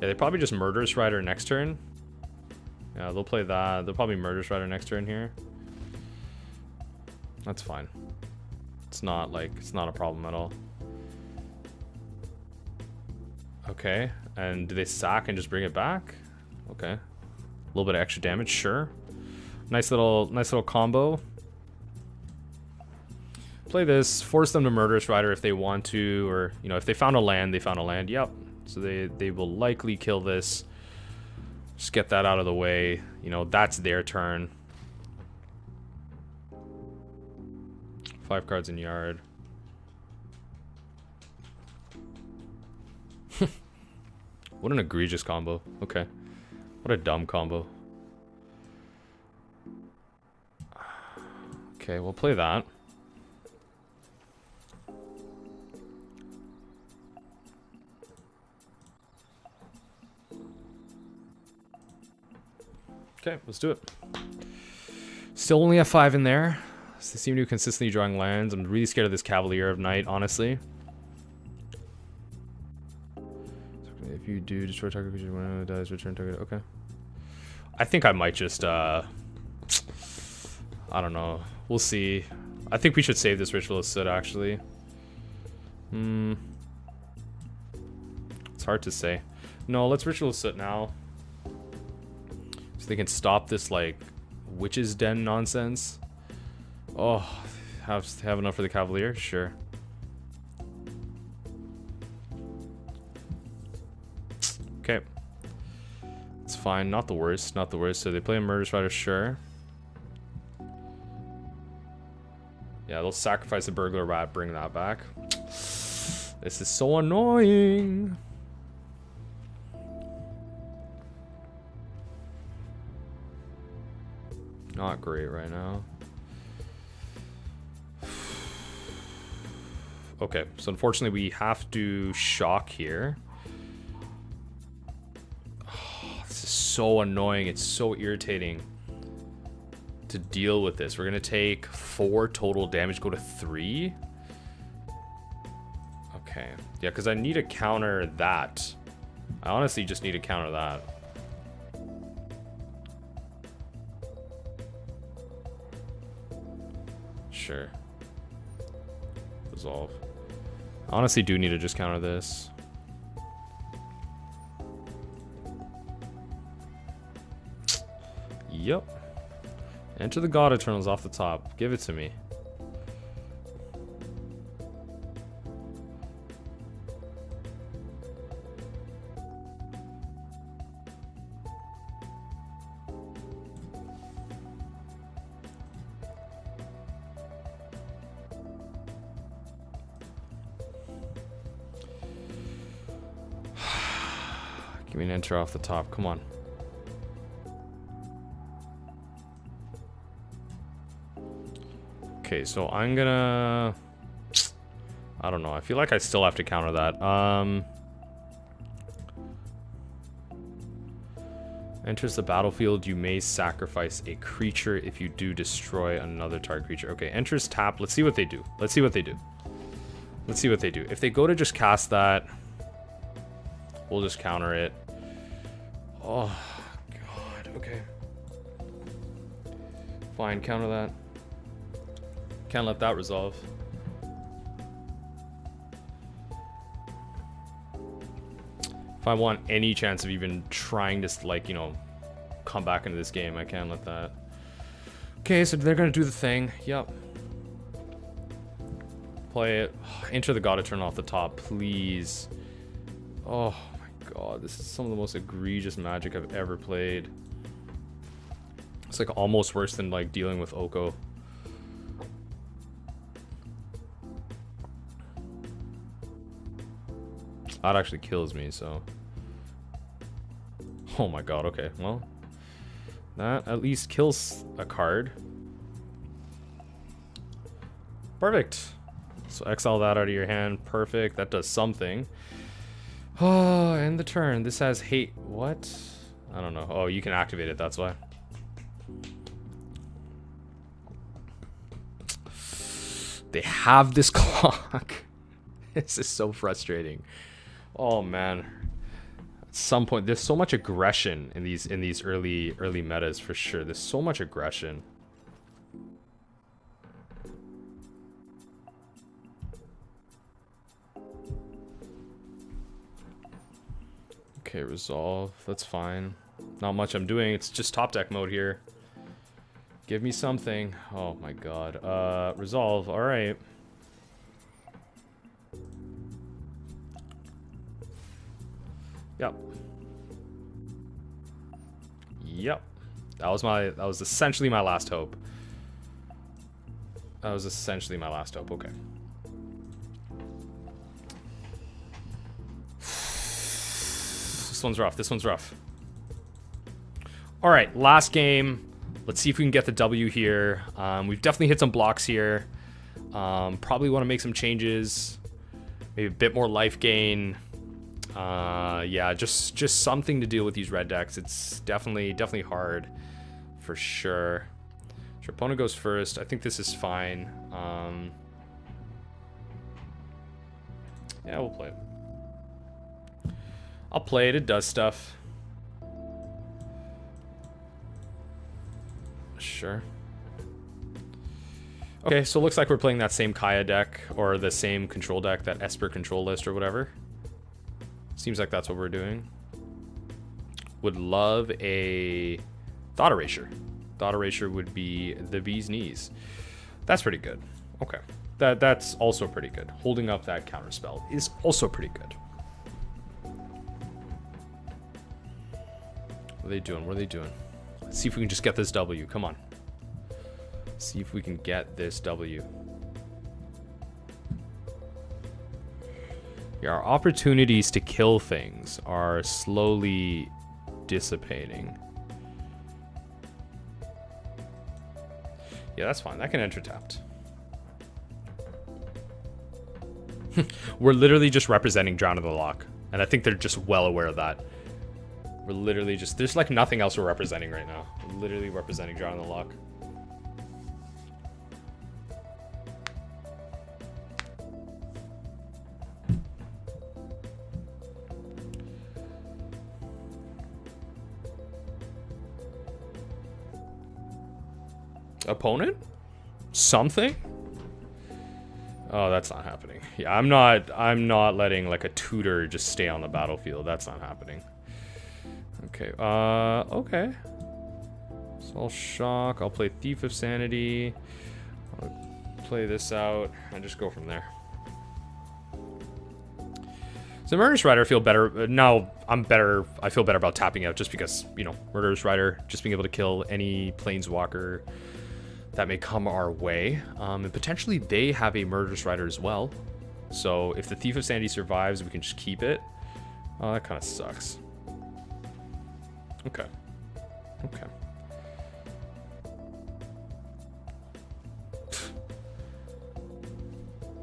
Yeah, they probably just Murderous Rider next turn. Yeah, they'll play that. They'll probably Murderous Rider next turn here. That's fine. It's not like, it's not a problem at all. Okay, and do they sack and just bring it back? Okay. A little bit of extra damage, sure. Nice little combo. Play this, force them to Murderous Rider if they want to, or, you know, if they found a land, they found a land. Yep. So they will likely kill this. Just get that out of the way. You know, that's their turn. 5 cards in yard. What an egregious combo. Okay. What a dumb combo. Okay, we'll play that. Okay, let's do it. Still only have 5 in there. They seem to be consistently drawing lands. I'm really scared of this Cavalier of Night, honestly. If you do destroy target creature when it dies, return target. Okay. I think I might just I don't know. We'll see. I think we should save this Ritual of Soot, actually. It's hard to say. No, let's Ritual of Soot now. So they can stop this, like, Witch's Den nonsense. Oh, have enough for the Cavalier? Sure. Okay. It's fine. Not the worst. Not the worst. So they play a Murderous Rider, sure. Yeah, they'll sacrifice the Burglar Rat, bring that back. This is so annoying. Not great right now. Okay, so unfortunately we have to shock here. Oh, this is so annoying. It's so irritating to deal with this. We're gonna take 4 total damage, go to 3. Okay, yeah, because I need to counter that. I honestly just need to counter that. Sure. Resolve. I honestly do need to just counter this. Yep. Enter the God Eternals off the top. Give it to me. Give me an enter off the top. Come on. Okay, so I'm gonna... I don't know. I feel like I still have to counter that. Enters the battlefield. You may sacrifice a creature if you do destroy another target creature. Okay, enters tap. Let's see what they do. Let's see what they do. Let's see what they do. If they go to just cast that, we'll just counter it. Oh, God. Okay. Fine, counter that. Can't let that resolve. If I want any chance of even trying to, like, you know, come back into this game, I can't let that. Okay, so they're gonna do the thing. Yep. Play it. Enter the God Eternal off the top, please. Oh my God, this is some of the most egregious Magic I've ever played. It's like almost worse than like dealing with Oko. That actually kills me, so. Oh my God, okay, well. That at least kills a card. Perfect. So exile that out of your hand. Perfect. That does something. Oh, end the turn. This has hate. What? I don't know. Oh, you can activate it. That's why. They have this clock. This is so frustrating. Oh man. At some point, there's so much aggression in these early metas for sure. There's so much aggression. Okay, resolve. That's fine. Not much I'm doing. It's just top deck mode here. Give me something. Oh my God. Resolve. All right. Yep. Yep. That was essentially my last hope. That was essentially my last hope. Okay. This one's rough. This one's rough. All right, last game. Let's see if we can get the W here. We've definitely hit some blocks here. Probably want to make some changes. Maybe a bit more life gain. Yeah, just something to deal with these red decks. It's definitely hard for sure. Your opponent goes first. I think this is fine. Yeah, we'll play it. I'll play it. It does stuff. Sure. Okay, so it looks like we're playing that same Kaya deck, or the same control deck, that Esper control list or whatever. Seems like that's what we're doing. Would love a Thought Erasure. Thought Erasure would be the bee's knees. That's pretty good. Okay. That's also pretty good. Holding up that counterspell is also pretty good. What are they doing? What are they doing? Let's see if we can just get this W. Come on. See if we can get this W. Yeah, our opportunities to kill things are slowly dissipating. Yeah, that's fine. That can enter tapped. We're literally just representing Drown in the Loch. And I think they're just well aware of that. We're literally just... There's like nothing else we're representing right now. We're literally representing Drown in the Loch. Opponent? Something? Oh, that's not happening. Yeah, I'm not letting like a tutor just stay on the battlefield. That's not happening. Okay, okay. So I'll shock. I'll play Thief of Sanity. I'll play this out and just go from there. So Murderous Rider, I feel better. Now I'm better. I feel better about tapping out just because, you know, Murderous Rider, just being able to kill any Planeswalker that may come our way. And potentially they have a Murderous Rider as well. So if the Thief of Sanity survives, we can just keep it. Oh, that kind of sucks. Okay. Okay.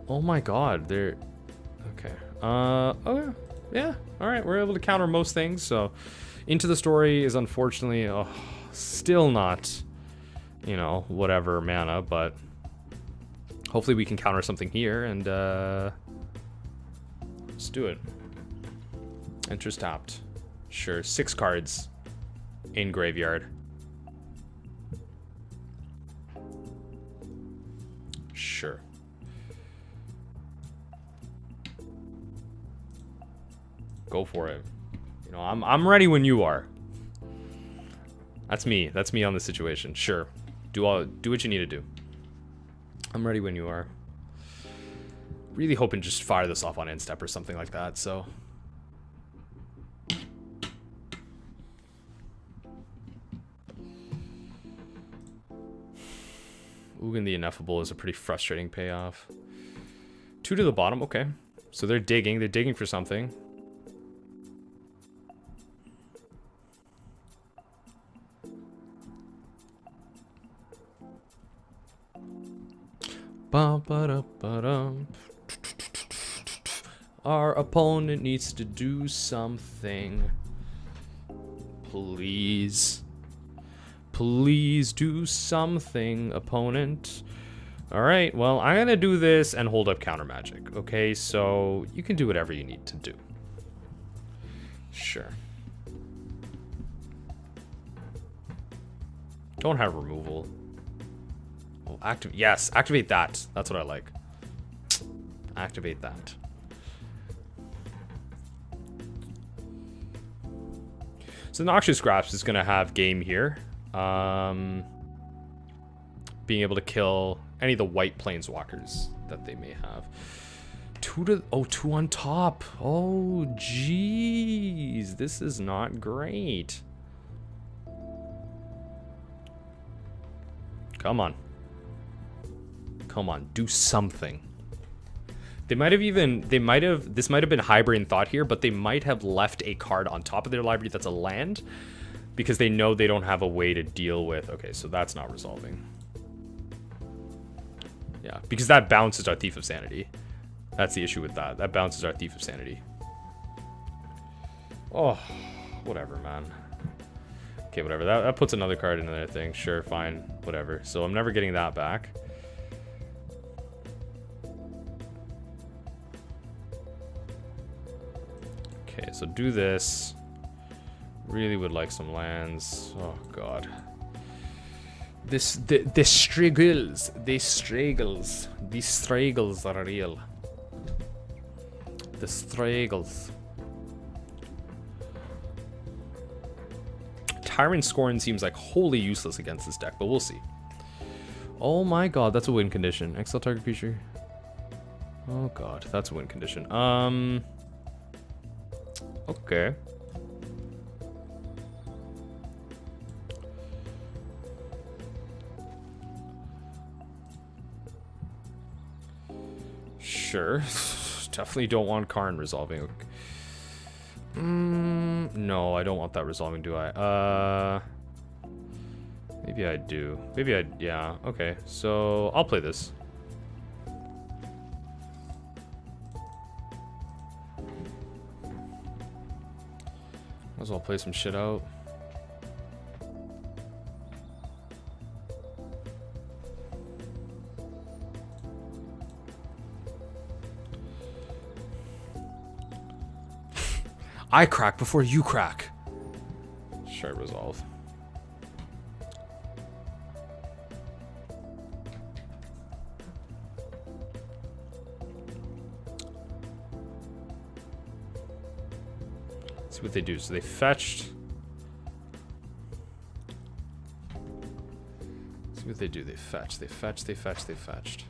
Oh my god, they're... Okay. Okay. Yeah, alright, we're able to counter most things, so... Into the Story is unfortunately still not, you know, whatever mana, but... Hopefully we can counter something here, and let's do it. Enters tapped. Sure, 6 cards in graveyard. Sure. Go for it. You know, I'm ready when you are. That's me. That's me on the situation. Sure. Do what you need to do. I'm ready when you are. Really hoping just fire this off on end step or something like that, so. Ugin the Ineffable is a pretty frustrating payoff. 2 to the bottom, okay. So they're digging for something. Our opponent needs to do something. Please. Please do something, opponent. Alright, well, I'm gonna do this and hold up counter magic. Okay, so you can do whatever you need to do. Sure. Don't have removal. Oh, yes, activate that. That's what I like. Activate that. So Noxious Grasp is going to have game here. Being able to kill any of the white planeswalkers that they may have. 2 on top. Oh, jeez. This is not great. Come on. Come on, do something. This might have been Hybrid Thought here, but they might have left a card on top of their library that's a land because they know they don't have a way to deal with. Okay, so that's not resolving. Yeah, because that bounces our Thief of Sanity. That's the issue with that. That bounces our Thief of Sanity. Oh, whatever, man. Okay, whatever. That puts another card in another thing. Sure, fine, whatever. So I'm never getting that back. Okay, so do this. Really would like some lands. Oh god. The struggles are real. The struggles. Tyrant Scorn seems like wholly useless against this deck, but we'll see. Oh my god, that's a win condition. Exile target creature. Oh god, that's a win condition. Okay. Sure. Definitely don't want Karn resolving. Okay. No, I don't want that resolving, do I? Maybe I do. Yeah, okay. So, I'll play this. Might as well play some shit out. I crack before you crack. Sure, resolve. See what they do. So they fetched. See what they do. They fetched. They fetched. They fetched. They fetched.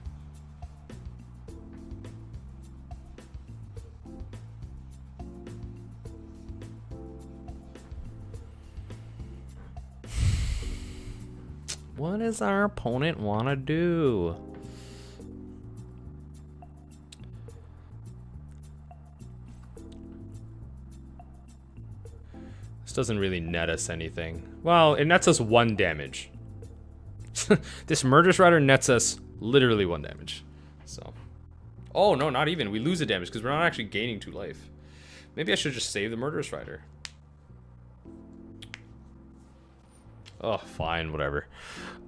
What does our opponent want to do? This doesn't really net us anything. Well, it nets us 1 damage. This Murderous Rider nets us literally 1 damage. So, oh no, not even. We lose a damage because we're not actually gaining 2 life. Maybe I should just save the Murderous Rider. Oh, fine, whatever.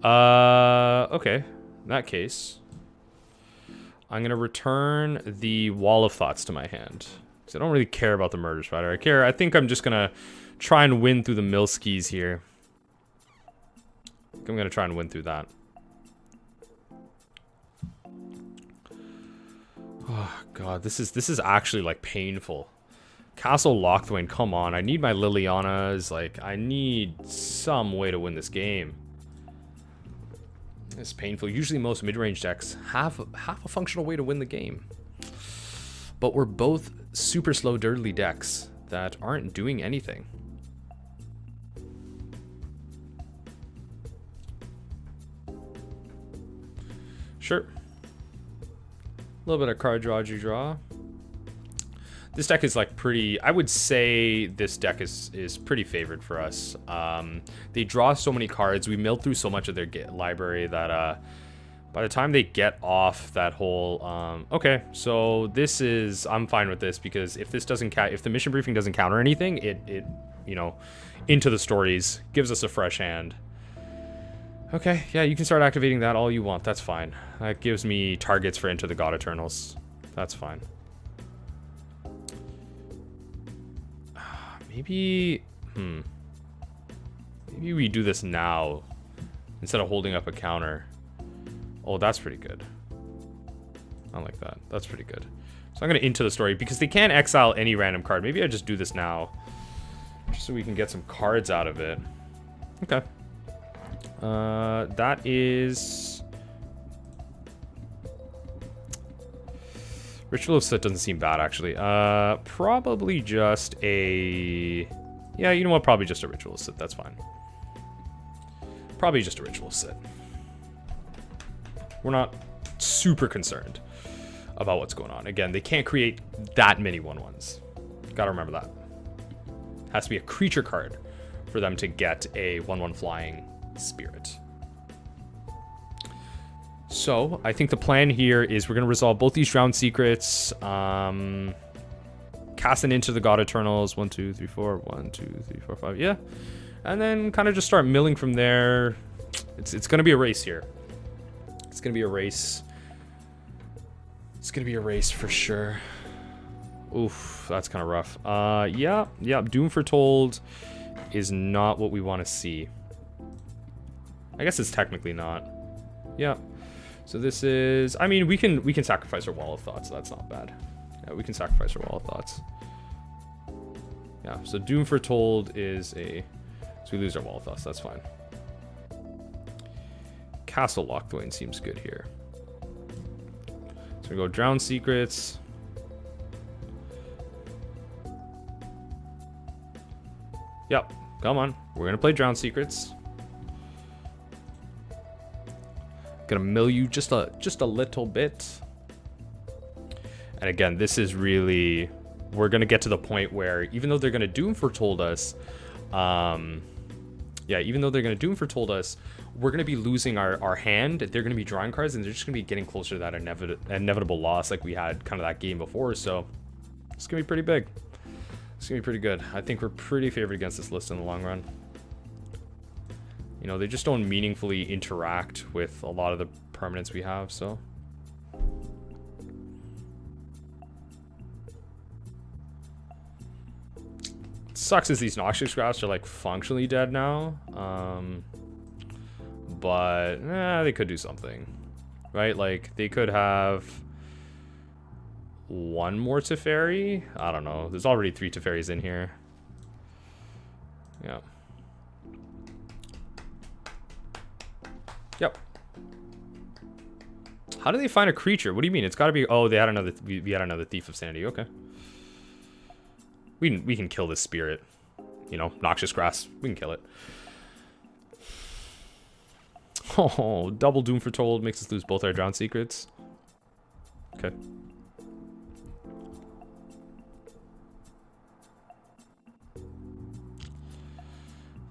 Okay. In that case, I'm gonna return the Wall of Thoughts to my hand. Because I don't really care about the Murderous Rider. I think I'm just gonna try and win through the mill skis here. I'm gonna try and win through that. Oh god, this is actually like painful. Castle Lochthwain, come on. I need my Lilianas. Like, I need some way to win this game. It's painful. Usually most mid-range decks have a functional way to win the game. But we're both super slow, dirty decks that aren't doing anything. Sure. A little bit of card draw, draw. This deck is like pretty, I would say this deck is pretty favored for us. They draw so many cards. We milled through so much of their library that by the time they get off that whole, okay, so this is, I'm fine with this because if this doesn't, if the mission briefing doesn't counter anything, it you know, into the stories gives us a fresh hand. Okay, yeah, you can start activating that all you want. That's fine. That gives me targets for Into the God Eternals. That's fine. Maybe, maybe we do this now instead of holding up a counter. Oh, that's pretty good. I like that. That's pretty good. So I'm going to Into the Story because they can't exile any random card. Maybe I just do this now just so we can get some cards out of it. Okay. That is... Ritual of Soot doesn't seem bad, actually. Probably just a... Yeah, you know what? Probably just a Ritual of Soot. That's fine. Probably just a Ritual of Soot. We're not super concerned about what's going on. Again, they can't create that many 1/1s. Gotta remember that. Has to be a creature card for them to get a 1/1 flying spirit. So, I think the plan here is we're going to resolve both these Drowned Secrets. Casting Into the God Eternals. 1, 2, 3, 4. 1, 2, 3, 4, 5. Yeah. And then kind of just start milling from there. It's going to be a race here. It's going to be a race. It's going to be a race for sure. Oof, that's kind of rough. Yeah. Doom Foretold is not what we want to see. I guess it's technically not. Yeah. So this is, I mean, we can sacrifice our Wall of Thoughts, so that's not bad. Yeah, we can sacrifice our Wall of Thoughts. Yeah, so Doom Foretold is a, so we lose our Wall of Thoughts, that's fine. Castle Lochthwain seems good here. So we go Drowned Secrets. Yep, come on. We're gonna play Drowned Secrets. Gonna mill you just a little bit. And again, this is really, we're gonna get to the point where even though they're gonna Doom Foretold us, yeah, even though they're gonna Doom Foretold us, we're gonna be losing our hand. They're gonna be drawing cards, and they're just gonna be getting closer to that inevitable loss, like we had kind of that game before. So it's gonna be pretty big. It's gonna be pretty good. I think we're pretty favored against this list in the long run. You know, they just don't meaningfully interact with a lot of the permanents we have, so. It sucks is these Noxious Grasp are like functionally dead now. But they could do something. Right? Like they could have one more Teferi. I don't know. There's already 3 Teferis in here. Yeah. Yep. How do they find a creature? What do you mean? It's got to be... Oh, they had another... We had another Thief of Sanity. Okay. We can kill this spirit. You know, Noxious Grasp. We can kill it. Oh, double Doom Foretold makes us lose both our Drowned Secrets. Okay.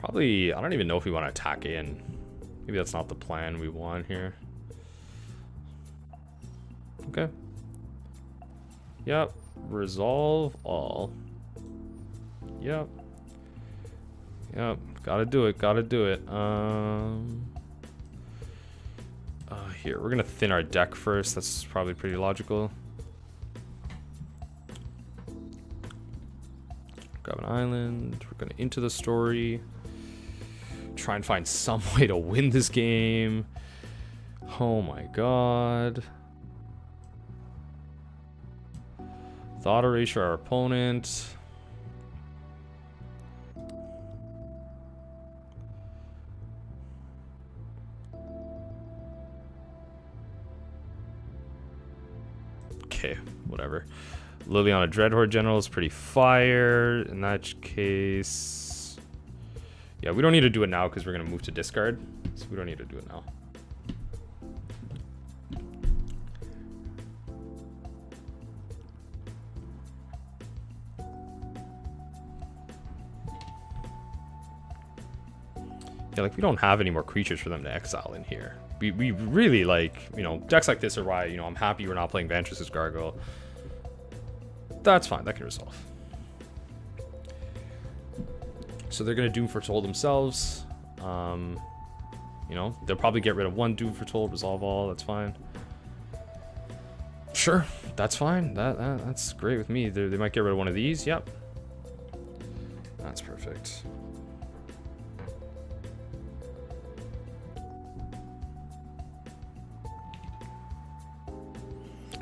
Probably, I don't even know if we want to attack in. Maybe that's not the plan we want here. Okay. Yep. Resolve all. Yep. Yep. Gotta do it. Gotta do it. Here, we're gonna thin our deck first. That's probably pretty logical. Grab an island. We're gonna into the story. Try and find some way to win this game. Oh my god. Thought Erasure our opponent. Okay, whatever. Liliana Dreadhorde General is pretty fire. In that case... Yeah, we don't need to do it now because we're going to move to discard. So we don't need to do it now. Yeah, like we don't have any more creatures for them to exile in here. We really like, you know, decks like this are why, you know, I'm happy we're not playing Vantress's Gargoyle. That's fine, that can resolve. So they're gonna Doom Foretold themselves. You know, they'll probably get rid of one Doom Foretold, resolve all, that's fine. Sure, that's fine. That's great with me. They might get rid of one of these, yep. That's perfect.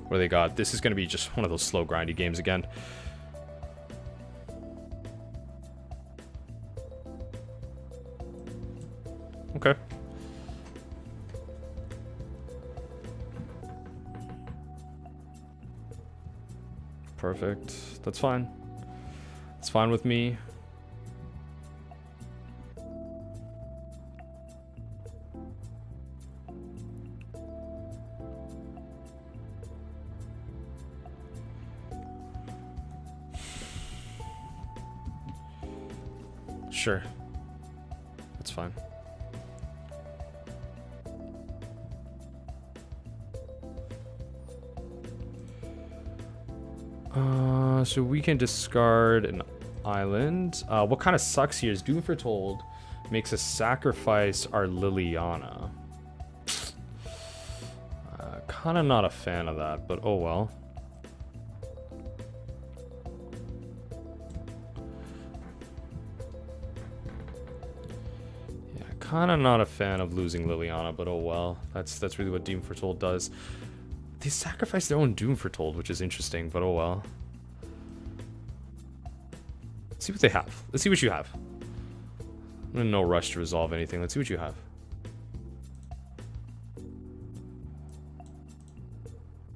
What do they got? This is going to be just one of those slow grindy games again. Okay. Perfect. That's fine. It's fine with me. Sure. That's fine. So we can discard an island. What kind of sucks here is Doom Foretold makes us sacrifice our Liliana. Kind of not a fan of that, but oh well. Kind of not a fan of losing Liliana, but oh well. That's really what Doom Foretold does. They sacrifice their own Doom Foretold, which is interesting, but oh well. Let's see what they have. Let's see what you have. I'm in no rush to resolve anything. Let's see what you have.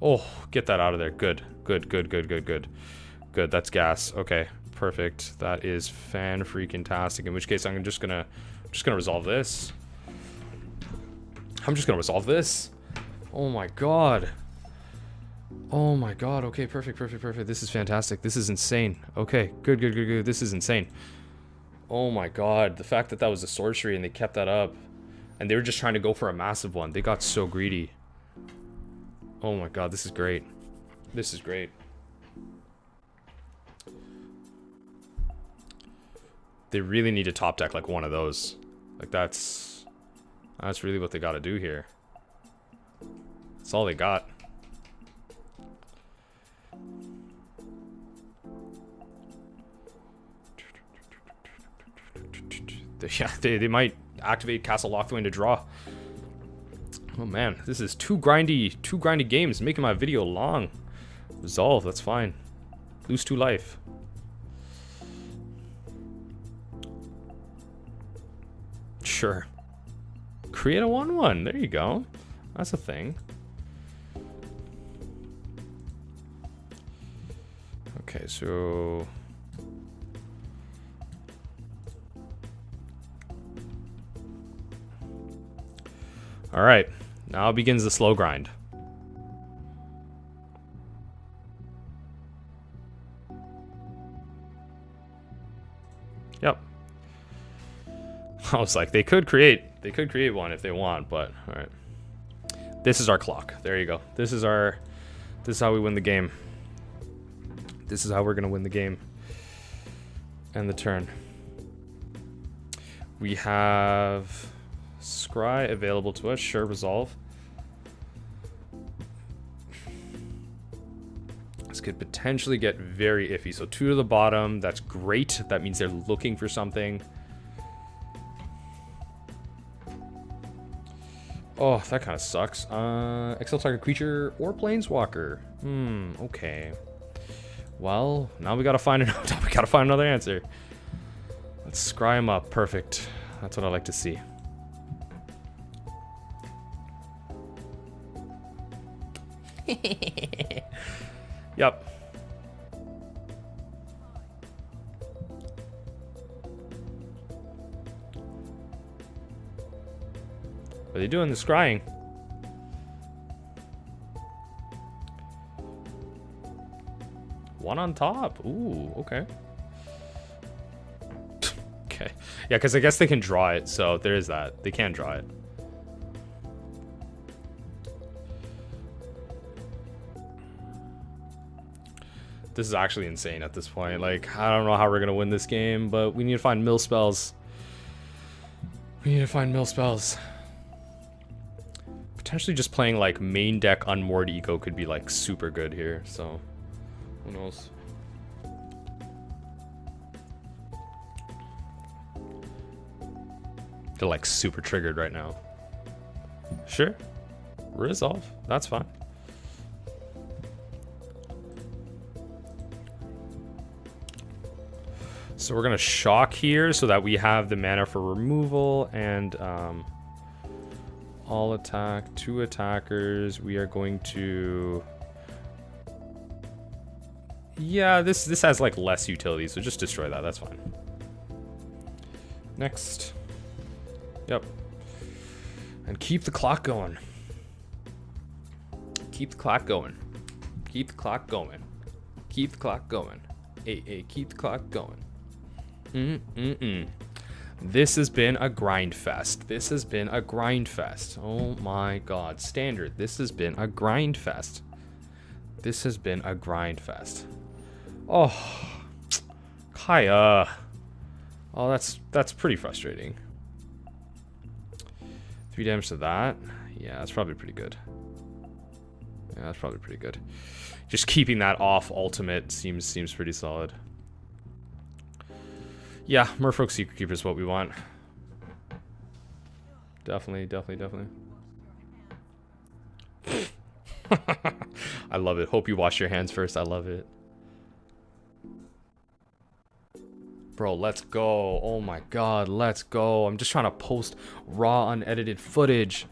Oh, get that out of there. Good. Good, good, good, good, good. Good, that's gas. Okay, perfect. That is fan-freaking-tastic. In which case, I'm just gonna resolve this. I'm just gonna resolve this. Oh my god. Oh my god. Okay, perfect, perfect, perfect. This is fantastic. This is insane. Okay, good, good, good, good. This is insane. Oh my god. The fact that that was a sorcery and they kept that up. And they were just trying to go for a massive one. They got so greedy. Oh my god, this is great. This is great. They really need to top deck like one of those. Like that's really what they got to do here. That's all they got. Yeah, they might activate Castle Lochthwain to draw. Oh man, this is two grindy games, making my video long. Resolve, that's fine. Lose 2 life. Sure. Create a 1/1. There you go. That's a thing. Okay, so... Alright. Now begins the slow grind. Yep. I was like, they could create one if they want, but all right. This is our clock. There you go. This is how we win the game. This is how we're gonna win the game. And the turn. We have Scry available to us. Sure, resolve. This could potentially get very iffy. So 2 to the bottom. That's great. That means they're looking for something. Oh, that kind of sucks. Exile target creature or planeswalker. Okay. Well, now we gotta find another answer. Let's scry him up. Perfect. That's what I like to see. Yep. What are they doing? They're scrying. One on top. Ooh, okay. Okay. Yeah, because I guess they can draw it, so there is that. They can draw it. This is actually insane at this point. Like, I don't know how we're going to win this game, but we need to find mill spells. We need to find mill spells. Potentially just playing, like, main deck Unmoored Eco could be, like, super good here, so who knows. They're, like, super triggered right now. Sure. Resolve. That's fine. So we're going to shock here so that we have the mana for removal and all attack, 2 attackers. We are going to... Yeah, this has like less utility, so just destroy that. That's fine. Next. Yep. And keep the clock going. Keep the clock going. Keep the clock going. Keep the clock going. Hey, keep the clock going. This has been a grind fest. This has been a grind fest. Oh my god. Standard. This has been a grind fest. This has been a grind fest. Oh. Kaya. Oh, that's pretty frustrating. 3 damage to that. Yeah, that's probably pretty good. Yeah, that's probably pretty good. Just keeping that off ultimate seems pretty solid. Yeah, Merfolk Secretkeeper is what we want. Definitely. I love it. Hope you wash your hands first. I love it. Bro, let's go. Oh my god, let's go. I'm just trying to post raw, unedited footage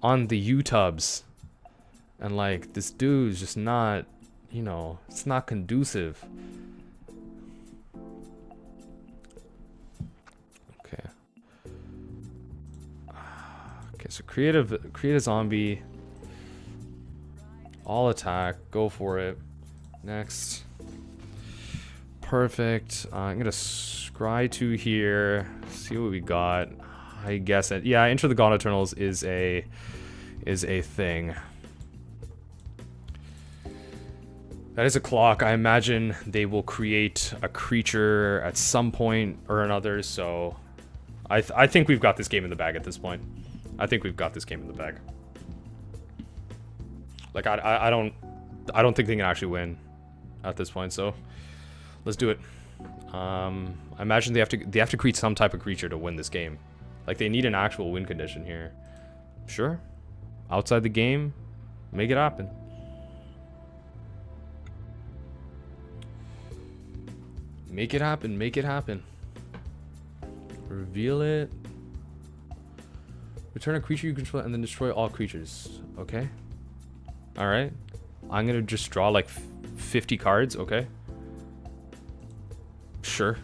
on the YouTubes. And like, this dude's just not, you know, it's not conducive. Okay, so create a zombie. All attack. Go for it. Next. Perfect. I'm gonna scry 2 here. See what we got. I guess it. Yeah, Enter the God Eternals is a thing. That is a clock. I imagine they will create a creature at some point or another. So, I think we've got this game in the bag at this point. I think we've got this game in the bag. Like I don't think they can actually win at this point. So let's do it. I imagine they have to create some type of creature to win this game. Like they need an actual win condition here. Sure. Outside the game, make it happen. Make it happen. Make it happen. Reveal it. Return a creature you control and then destroy all creatures. Okay. Alright. I'm gonna just draw like 50 cards. Okay. Sure.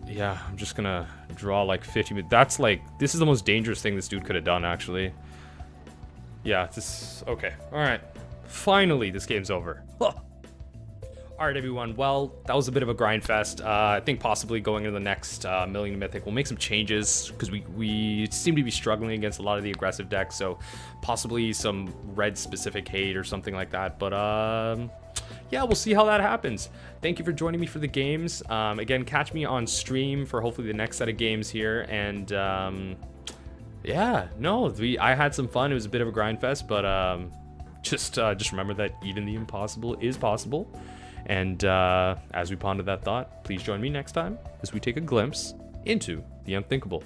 Yeah, I'm just gonna draw like 50. That's like, this is the most dangerous thing this dude could have done, actually. Yeah, this... Okay. Alright. Finally, this game's over. Huh. Alright everyone, well, that was a bit of a grind fest. I think possibly going into the next Milling to Mythic, we'll make some changes, because we seem to be struggling against a lot of the aggressive decks, so possibly some red specific hate or something like that, but yeah, we'll see how that happens. Thank you for joining me for the games. Again, catch me on stream for hopefully the next set of games here, and yeah, no, I had some fun. It was a bit of a grind fest, but just remember that even the impossible is possible. And as we ponder that thought, please join me next time as we take a glimpse into the unthinkable.